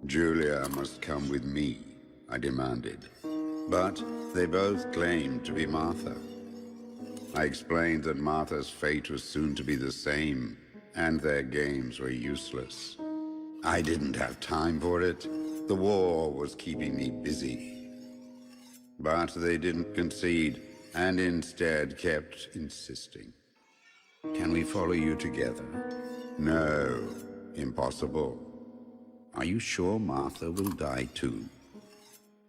Julia must come with me, I demanded. But they both claimed to be Martha. I explained that Martha's fate was soon to be the same, and their games were useless. I didn't have time for it. The war was keeping me busy. But they didn't concede, and instead kept insisting. Can we follow you together? No, impossible. Are you sure Martha will die too?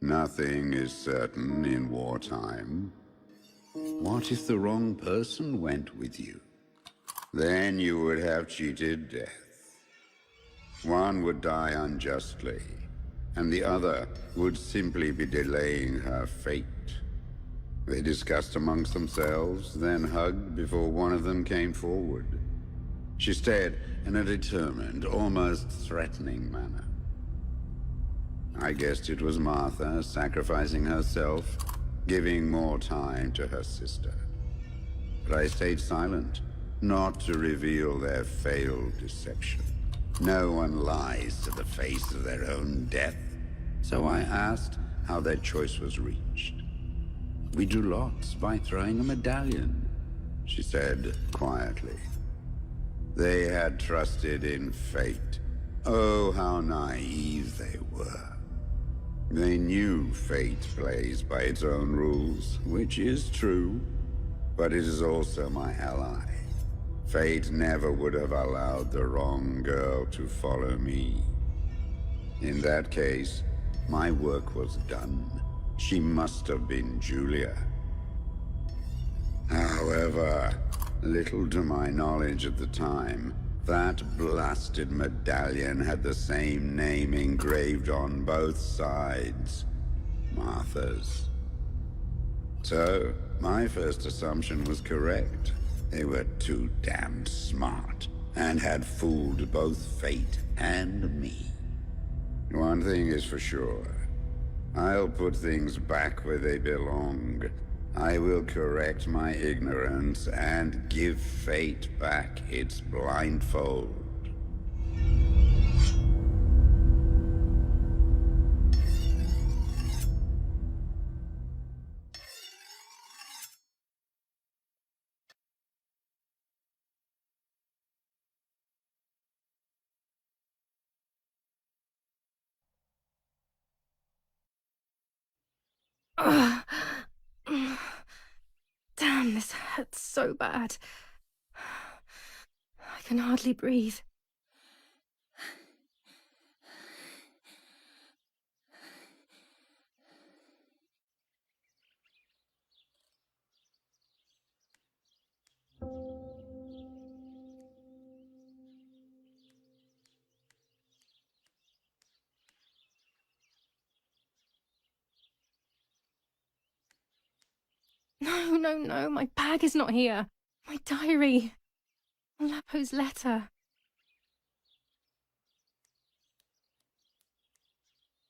Nothing is certain in wartime. What if the wrong person went with you? Then you would have cheated death. One would die unjustly, and the other would simply be delaying her fate. They discussed amongst themselves, then hugged before one of them came forward. She stared in a determined, almost threatening manner. I guessed it was Martha sacrificing herself, giving more time to her sister. But I stayed silent, not to reveal their failed deception. No one lies to the face of their own death. So I asked how their choice was reached. We drew lots by throwing a medallion, she said quietly. They had trusted in fate. Oh, how naive they were. They knew fate plays by its own rules, which is true, but it is also my ally. Fate never would have allowed the wrong girl to follow me. In that case, my work was done. She must have been Julia. However, little to my knowledge at the time, that blasted medallion had the same name engraved on both sides. Martha's. So, my first assumption was correct. They were too damned smart, and had fooled both fate and me. One thing is for sure. I'll put things back where they belong. I will correct my ignorance and give fate back its blindfold. Ugh. Damn, this hurts so bad. I can hardly breathe. No, my bag is not here. My diary. Lapo's letter.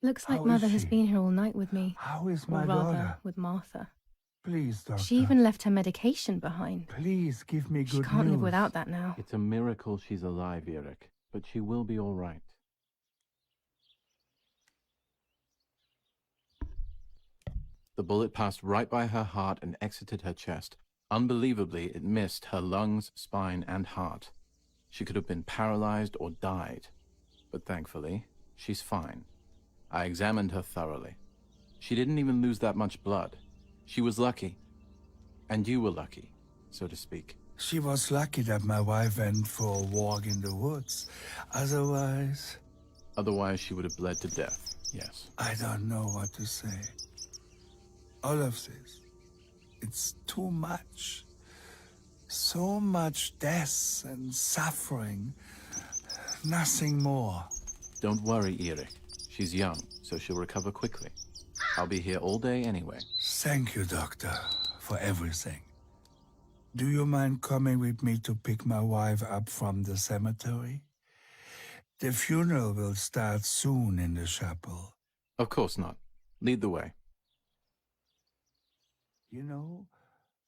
Looks like How Mother is has she? been here all night with me. How is Or my rather, daughter? with Martha. Please, doctor. She even left her medication behind. Please give me She good can't news. live without that now. It's a miracle she's alive, Eric, but she will be all right. The bullet passed right by her heart and exited her chest. Unbelievably, it missed her lungs, spine, and heart. She could have been paralyzed or died. But thankfully, she's fine. I examined her thoroughly. She didn't even lose that much blood. She was lucky. And you were lucky, so to speak. She was lucky that my wife went for a walk in the woods. Otherwise... Otherwise, she would have bled to death, yes. I don't know what to say. All of this. It's too much. So much death and suffering. Nothing more. Don't worry, Eric. She's young, so she'll recover quickly. I'll be here all day anyway. Thank you, Doctor, for everything. Do you mind coming with me to pick my wife up from the cemetery? The funeral will start soon in the chapel. Of course not. Lead the way. You know,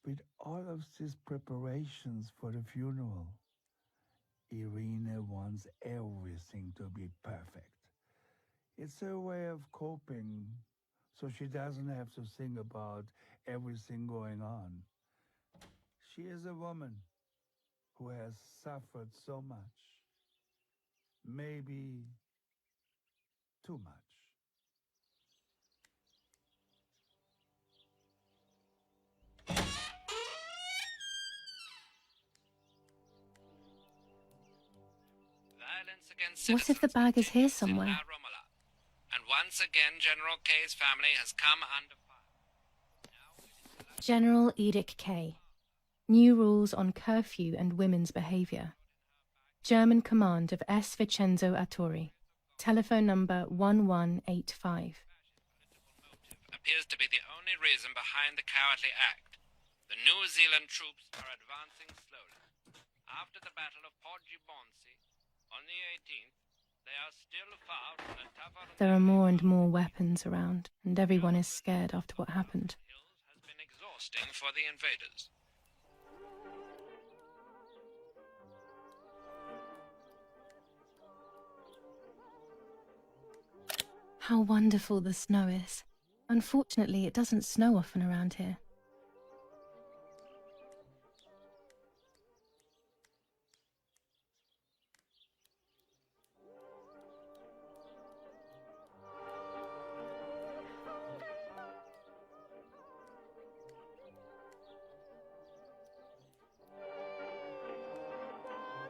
with all of these preparations for the funeral, Irina wants everything to be perfect. It's her way of coping, so she doesn't have to think about everything going on. She is a woman who has suffered so much. Maybe too much. What if the bag is here somewhere? And once again, General K's family has come under fire. General Edict K. New rules on curfew and women's behavior. German command of S. Vincenzo Attori. Telephone number 1185. Appears to be the only reason behind the cowardly act. The New Zealand troops are advancing slowly. After the Battle of Poggibonsi, on the 18th, they are still far from the tougher... There are more and more weapons around, and everyone is scared after what happened. ...has been exhausting for the invaders. How wonderful the snow is. Unfortunately, it doesn't snow often around here.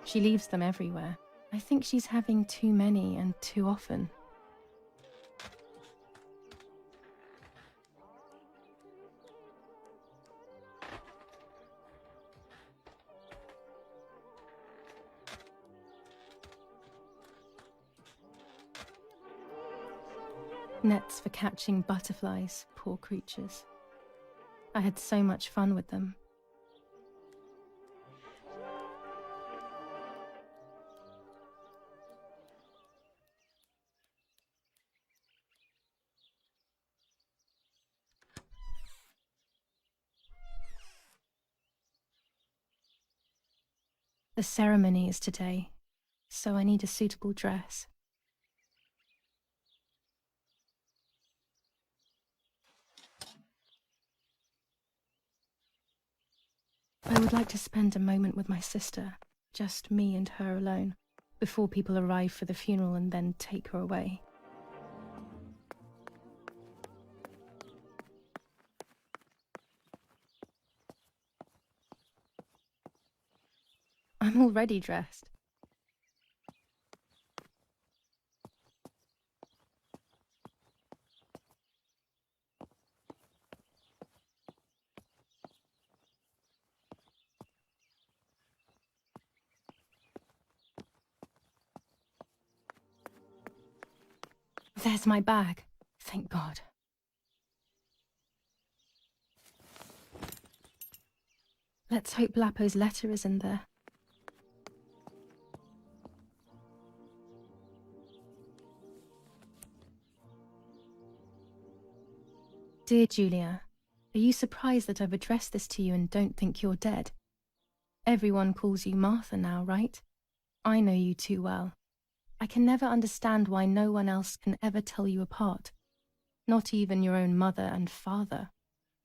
She leaves them everywhere. I think she's having too many and too often. Nets for catching butterflies, poor creatures. I had so much fun with them. The ceremony is today, so I need a suitable dress. I would like to spend a moment with my sister, just me and her alone, before people arrive for the funeral and then take her away. I'm already dressed. There's my bag. Thank God. Let's hope Lapo's letter is in there. Dear Julia, are you surprised that I've addressed this to you and don't think you're dead? Everyone calls you Martha now, right? I know you too well. I can never understand why no one else can ever tell you apart. Not even your own mother and father.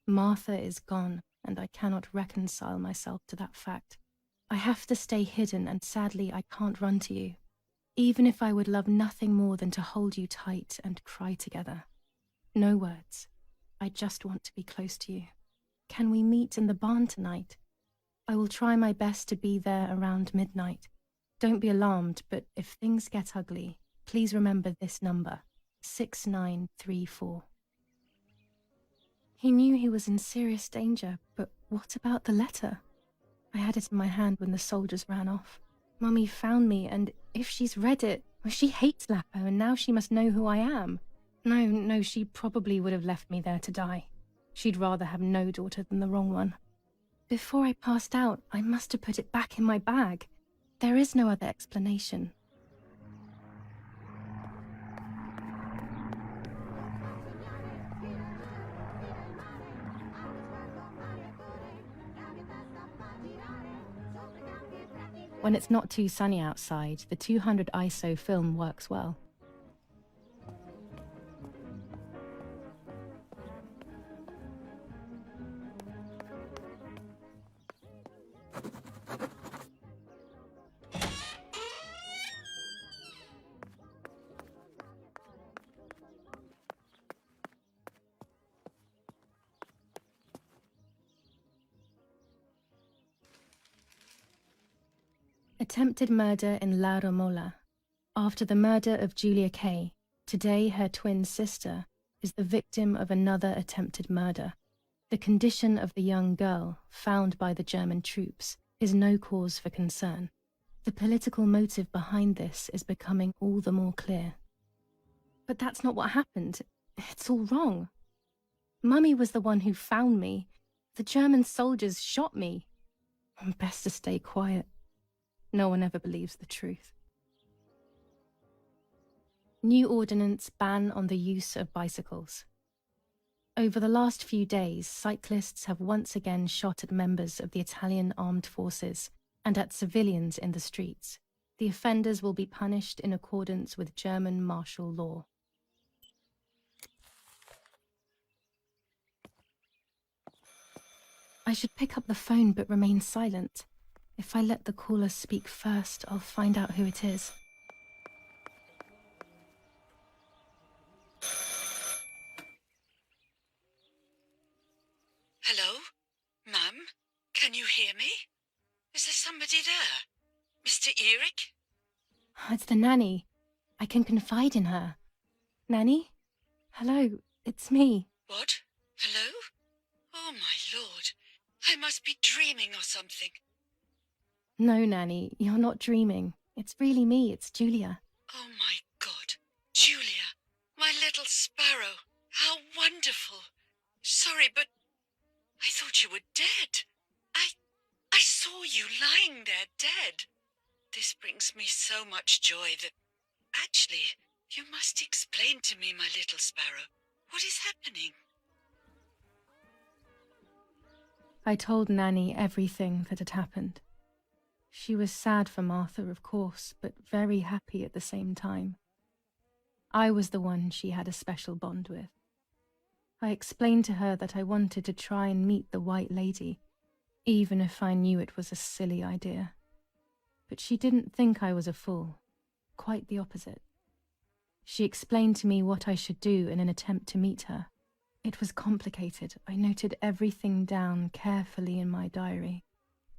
Martha is gone, and I cannot reconcile myself to that fact. I have to stay hidden, and sadly I can't run to you, even if I would love nothing more than to hold you tight and cry together. No words. I just want to be close to you. Can we meet in the barn tonight? I will try my best to be there around midnight. Don't be alarmed, but if things get ugly, please remember this number, 6934. He knew he was in serious danger, but what about the letter? I had it in my hand when the soldiers ran off. Mummy found me, and if she's read it, well, she hates Lapo, and now she must know who I am. No, she probably would have left me there to die. She'd rather have no daughter than the wrong one. Before I passed out, I must have put it back in my bag. There is no other explanation. When it's not too sunny outside, the 200 ISO film works well. Attempted murder in La Romola. After the murder of Julia Kay, today her twin sister is the victim of another attempted murder. The condition of the young girl, found by the German troops, is no cause for concern. The political motive behind this is becoming all the more clear. But that's not what happened. It's all wrong. Mummy was the one who found me. The German soldiers shot me. Best to stay quiet. No one ever believes the truth. New ordinance ban on the use of bicycles. Over the last few days, cyclists have once again shot at members of the Italian armed forces and at civilians in the streets. The offenders will be punished in accordance with German martial law. I should pick up the phone but remain silent. If I let the caller speak first, I'll find out who it is. Hello? Mum? Can you hear me? Is there somebody there? Mr. Eric? It's the nanny. I can confide in her. Nanny? Hello, it's me. What? Hello? Oh, my lord. I must be dreaming or something. No, Nanny, you're not dreaming. It's really me, it's Julia. Oh, my God. Julia, my little sparrow. How wonderful. Sorry, but I thought you were dead. I saw you lying there dead. This brings me so much joy that... Actually, you must explain to me, my little sparrow. What is happening? I told Nanny everything that had happened. She was sad for Martha, of course, but very happy at the same time. I was the one she had a special bond with. I explained to her that I wanted to try and meet the White Lady, even if I knew it was a silly idea. But she didn't think I was a fool. Quite the opposite. She explained to me what I should do in an attempt to meet her. It was complicated. I noted everything down carefully in my diary.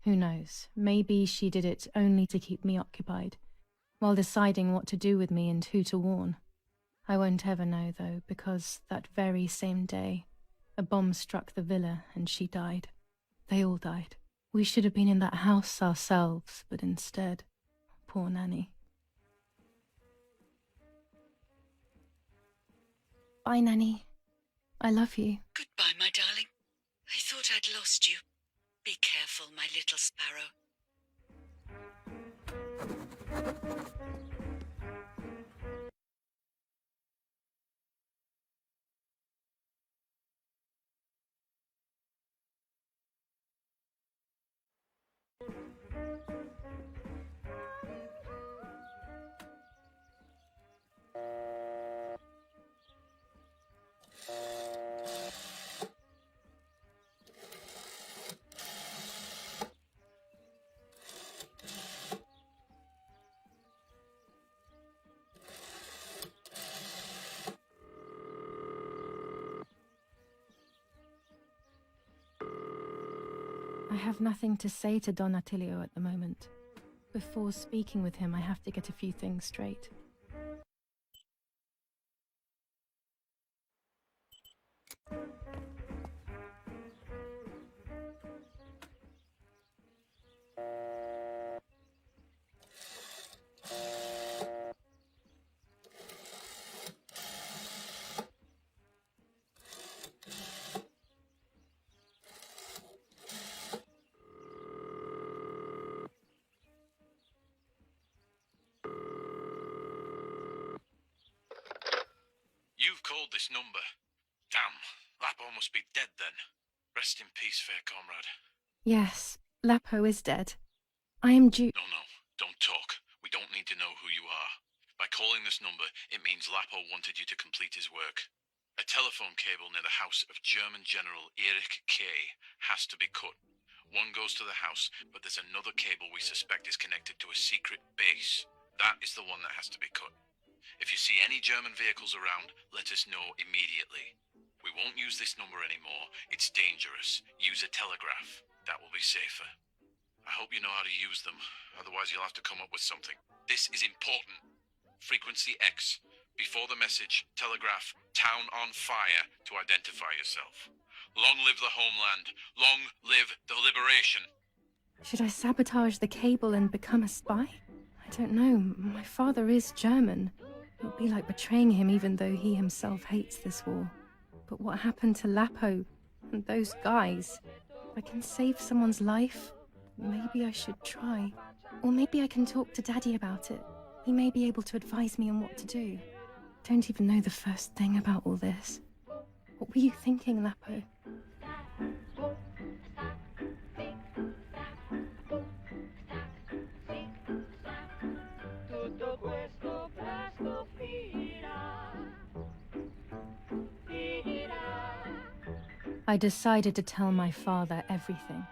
Who knows, maybe she did it only to keep me occupied, while deciding what to do with me and who to warn. I won't ever know, though, because that very same day, a bomb struck the villa and she died. They all died. We should have been in that house ourselves, but instead, poor Nanny. Bye, Nanny. I love you. Goodbye, my darling. I thought I'd lost you. Be careful, my little sparrow. I have nothing to say to Don Attilio at the moment. Before speaking with him, I have to get a few things straight. You've called this number. Damn, Lapo must be dead then. Rest in peace, fair comrade. Yes, Lapo is dead. I am due... No, don't talk. We don't need to know who you are. By calling this number, it means Lapo wanted you to complete his work. A telephone cable near the house of German General Erich Kay has to be cut. One goes to the house, but there's another cable we suspect is connected to a secret base. That is the one that has to be cut. If you see any German vehicles around, let us know immediately. We won't use this number anymore. It's dangerous. Use a telegraph. That will be safer. I hope you know how to use them. Otherwise, you'll have to come up with something. This is important. Frequency X. Before the message, telegraph "Town on fire" to identify yourself. Long live the homeland. Long live the liberation. Should I sabotage the cable and become a spy? I don't know. My father is German. It would be like betraying him even though he himself hates this war. But what happened to Lapo and those guys? If I can save someone's life, maybe I should try. Or maybe I can talk to Daddy about it. He may be able to advise me on what to do. Don't even know the first thing about all this. What were you thinking, Lapo? I decided to tell my father everything.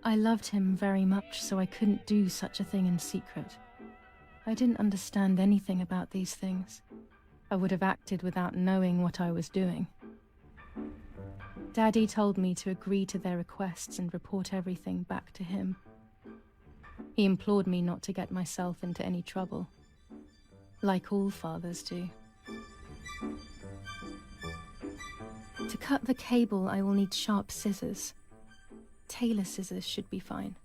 I loved him very much, so I couldn't do such a thing in secret. I didn't understand anything about these things. I would have acted without knowing what I was doing. Daddy told me to agree to their requests and report everything back to him. He implored me not to get myself into any trouble, like all fathers do. To cut the cable, I will need sharp scissors. Tailor scissors should be fine.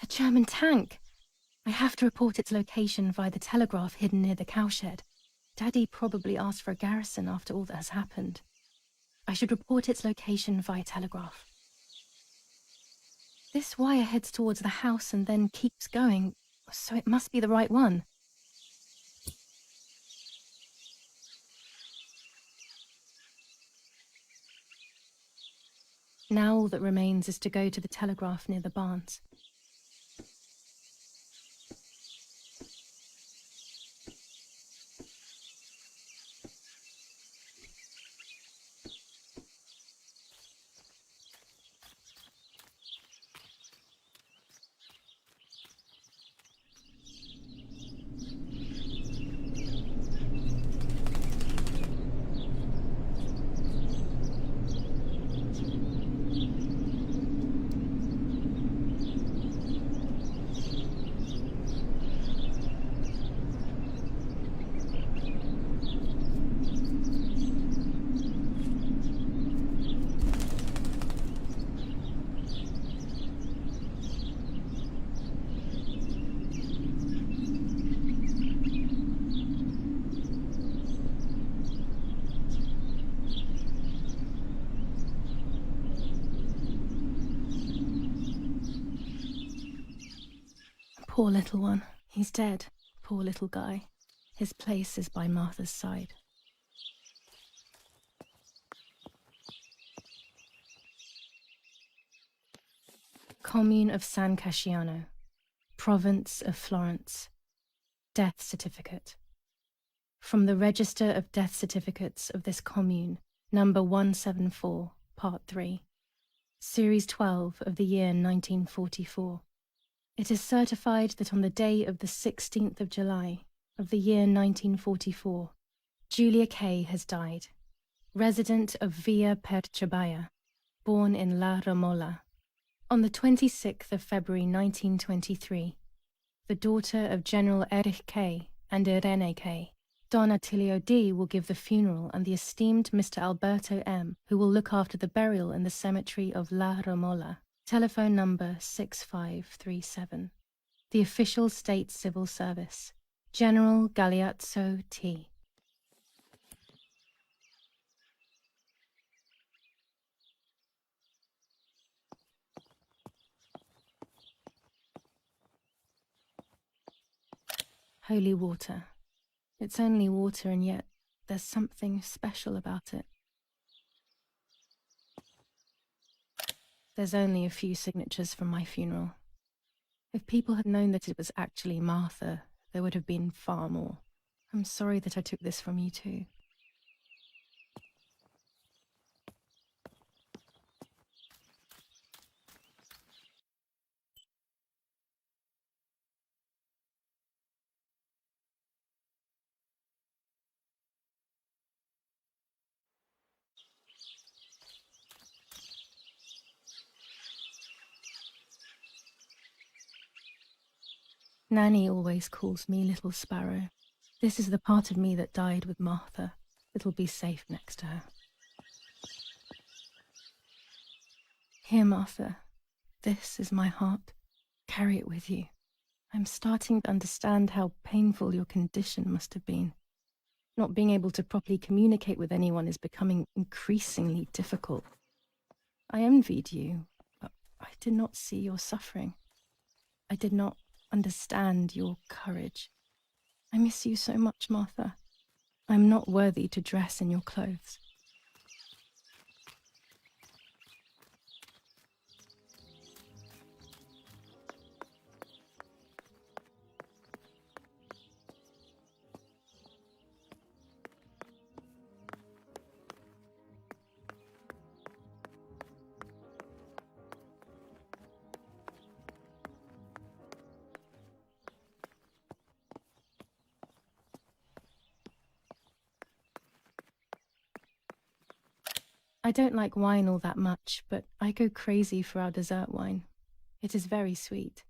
A German tank! I have to report its location via the telegraph hidden near the cowshed. Daddy probably asked for a garrison after all that has happened. I should report its location via telegraph. This wire heads towards the house and then keeps going, so it must be the right one. Now all that remains is to go to the telegraph near the barns. Poor little one. He's dead. Poor little guy. His place is by Martha's side. Commune of San Casciano. Province of Florence. Death certificate. From the Register of Death Certificates of this commune, number 174, part 3. Series 12 of the year 1944. It is certified that on the day of the 16th of July of the year 1944, Julia Kay has died, resident of Via Perciabaya, born in La Romola. On the 26th of February 1923, the daughter of General Erich Kay and Irene Kay, Don Attilio D. will give the funeral, and the esteemed Mr. Alberto M., who will look after the burial in the cemetery of La Romola. Telephone number 6537. The official state civil service. General Galeazzo T. Holy water. It's only water, and yet there's something special about it. There's only a few signatures from my funeral. If people had known that it was actually Martha, there would have been far more. I'm sorry that I took this from you too. Nanny always calls me Little Sparrow. This is the part of me that died with Martha. It'll be safe next to her. Here, Martha. This is my heart. Carry it with you. I'm starting to understand how painful your condition must have been. Not being able to properly communicate with anyone is becoming increasingly difficult. I envied you, but I did not see your suffering. I did not understand your courage. I miss you so much, Martha. I'm not worthy to dress in your clothes. I don't like wine all that much, but I go crazy for our dessert wine. It is very sweet.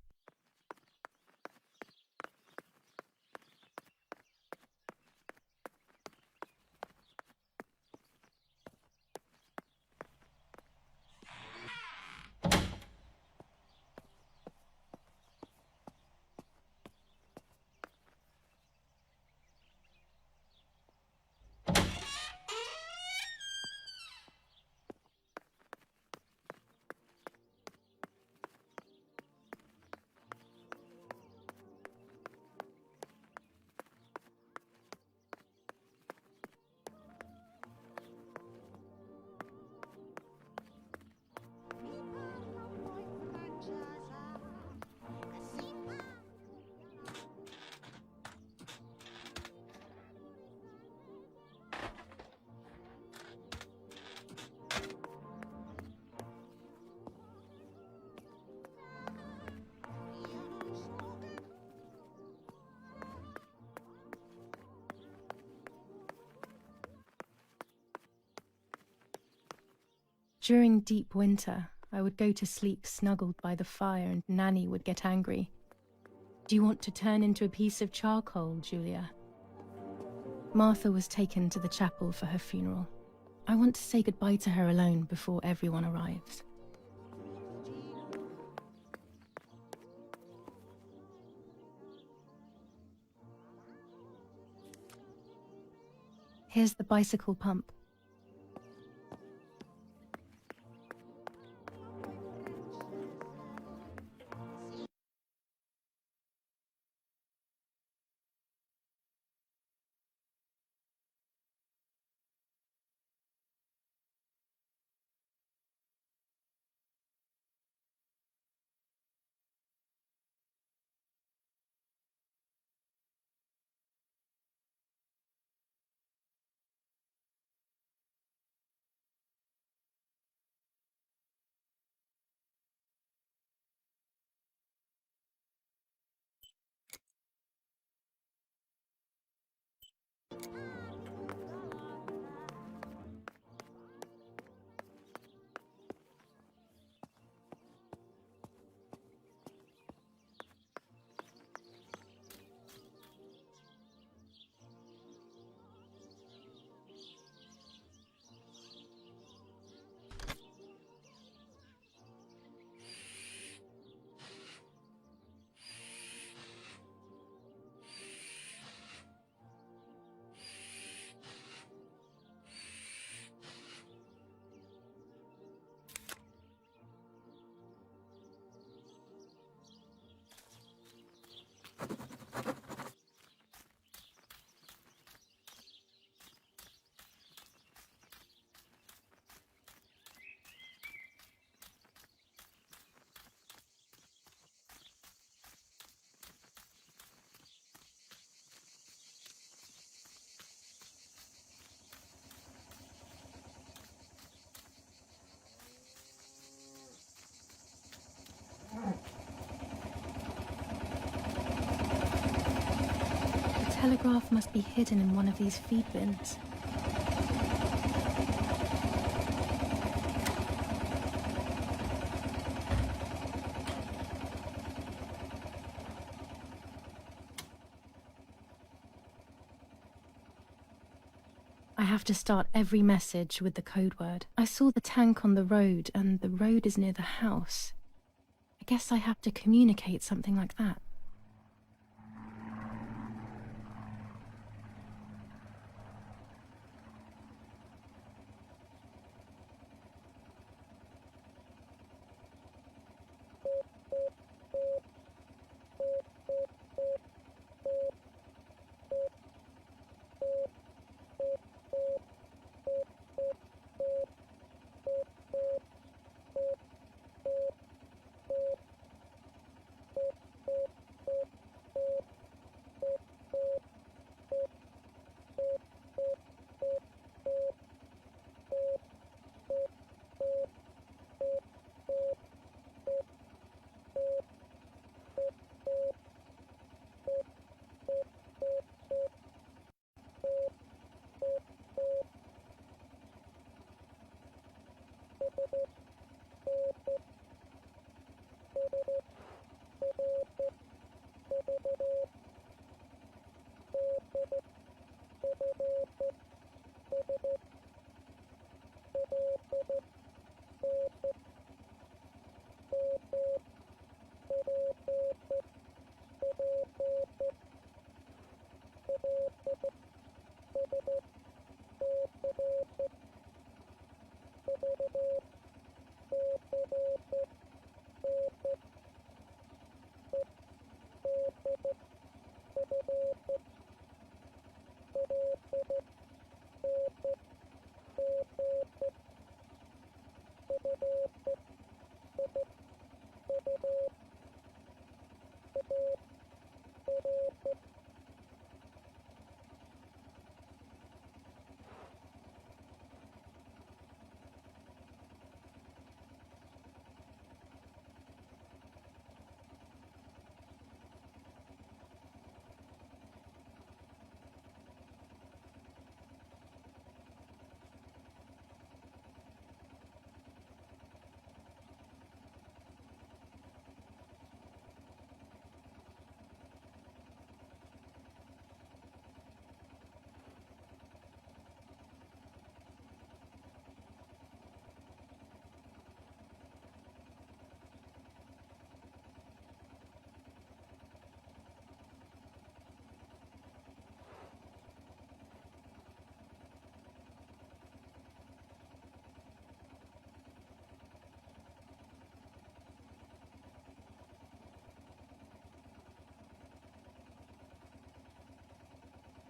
During deep winter, I would go to sleep snuggled by the fire and Nanny would get angry. Do you want to turn into a piece of charcoal, Julia? Martha was taken to the chapel for her funeral. I want to say goodbye to her alone before everyone arrives. Here's the bicycle pump. The telegraph must be hidden in one of these feed bins. have to start every message with the code word. I saw the tank on the road, and the road is near the house. I guess I have to communicate something like that.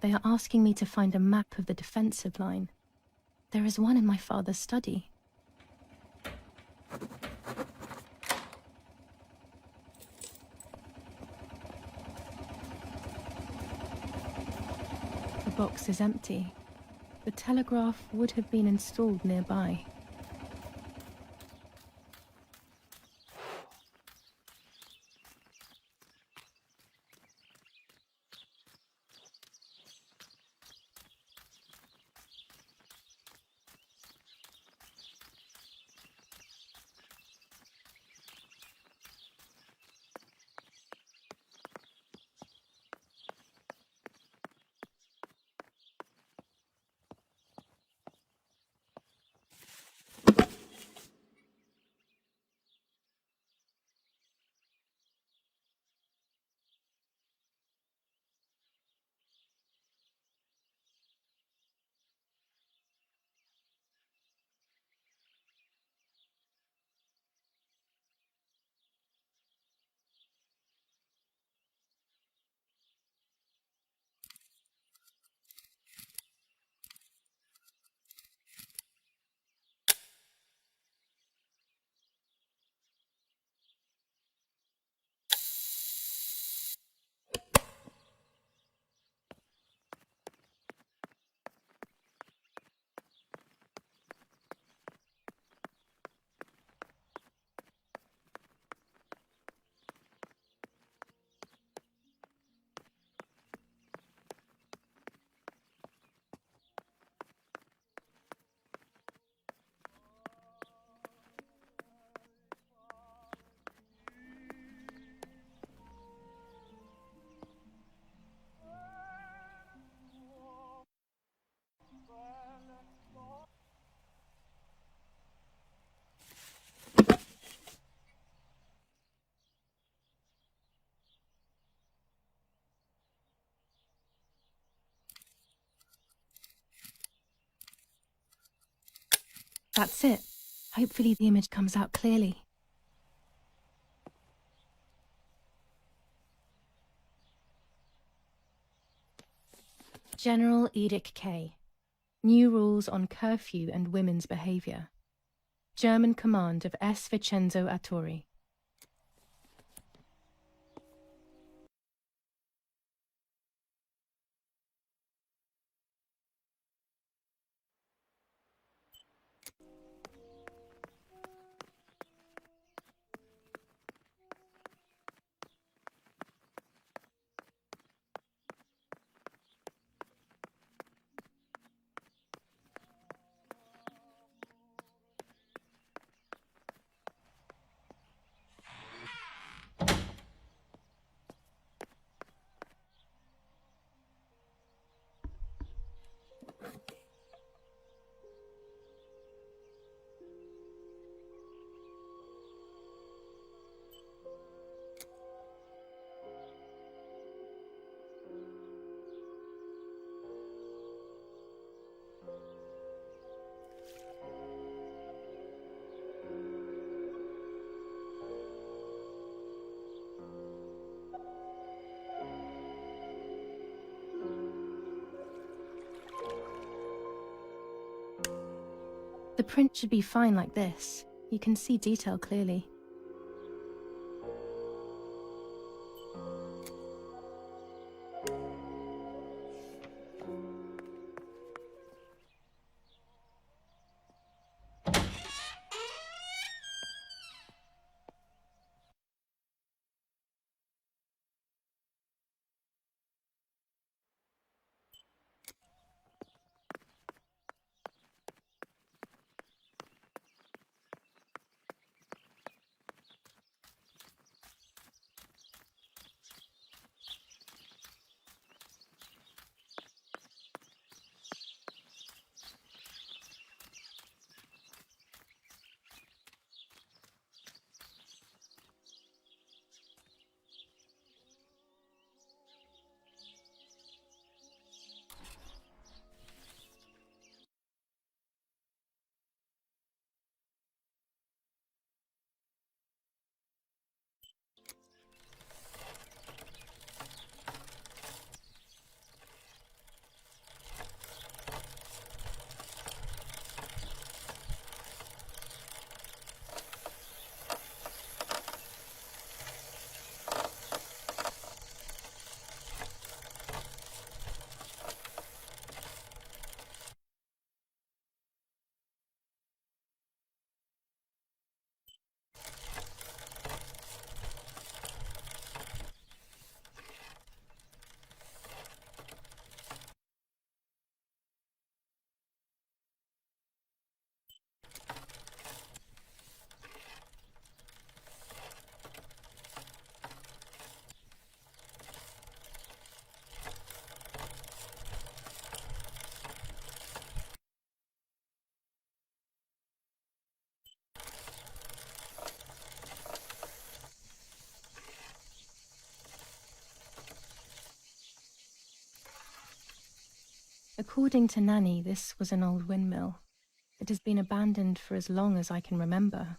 They are asking me to find a map of the defensive line. There is one in my father's study. The box is empty. The telegraph would have been installed nearby. That's it. Hopefully the image comes out clearly. General Edict K. New rules on curfew and women's behavior. German command of S. Vincenzo Arturi. The print should be fine like this. You can see detail clearly. According to Nanny, this was an old windmill. It has been abandoned for as long as I can remember,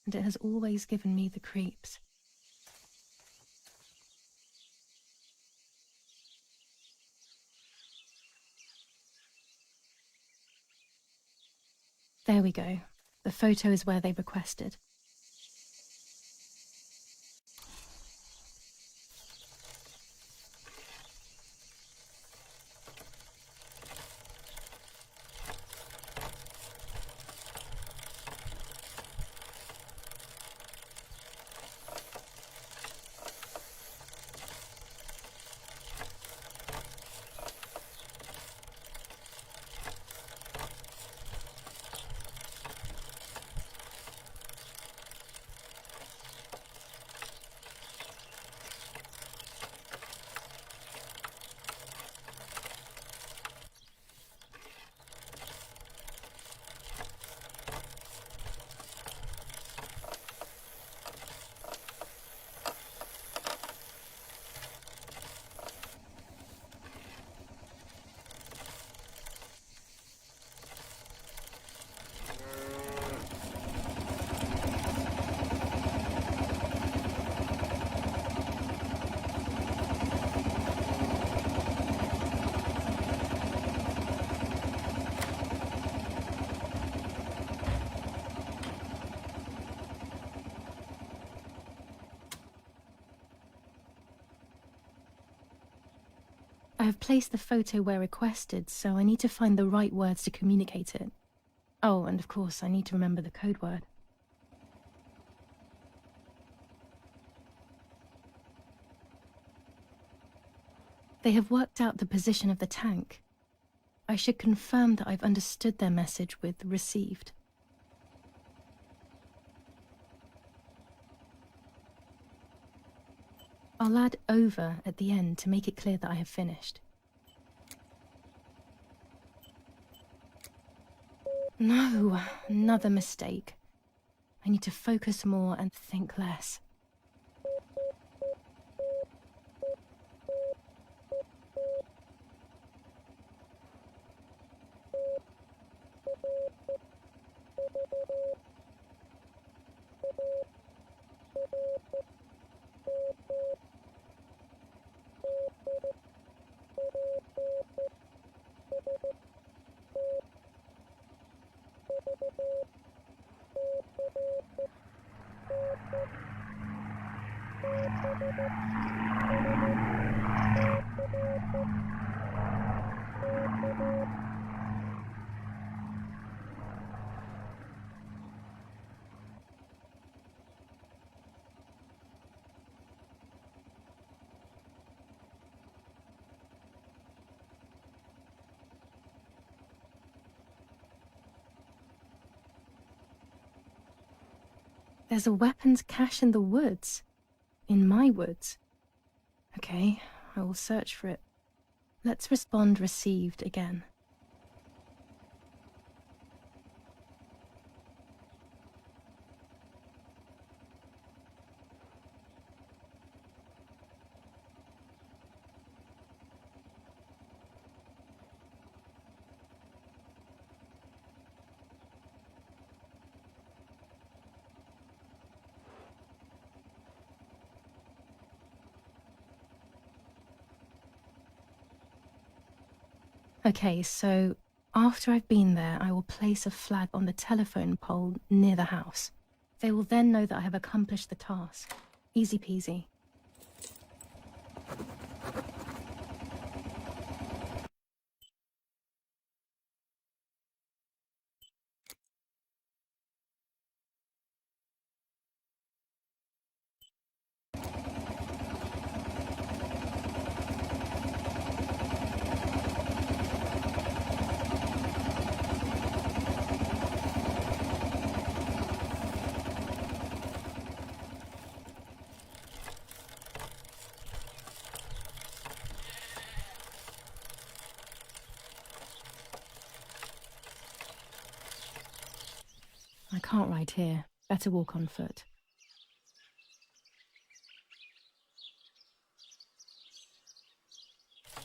and it has always given me the creeps. There we go. The photo is where they requested. have placed the photo where requested, so I need to find the right words to communicate it. Oh, and of course, I need to remember the code word. They have worked out the position of the tank. I should confirm that I've understood their message with received. I'll add over at the end to make it clear that I have finished. No, another mistake. I need to focus more and think less. There's a weapons cache in the woods. In my woods. Okay, I will search for it. Let's respond received again. Okay, so after I've been there, I will place a flag on the telephone pole near the house. They will then know that I have accomplished the task. Easy peasy. I can't ride here. Better walk on foot.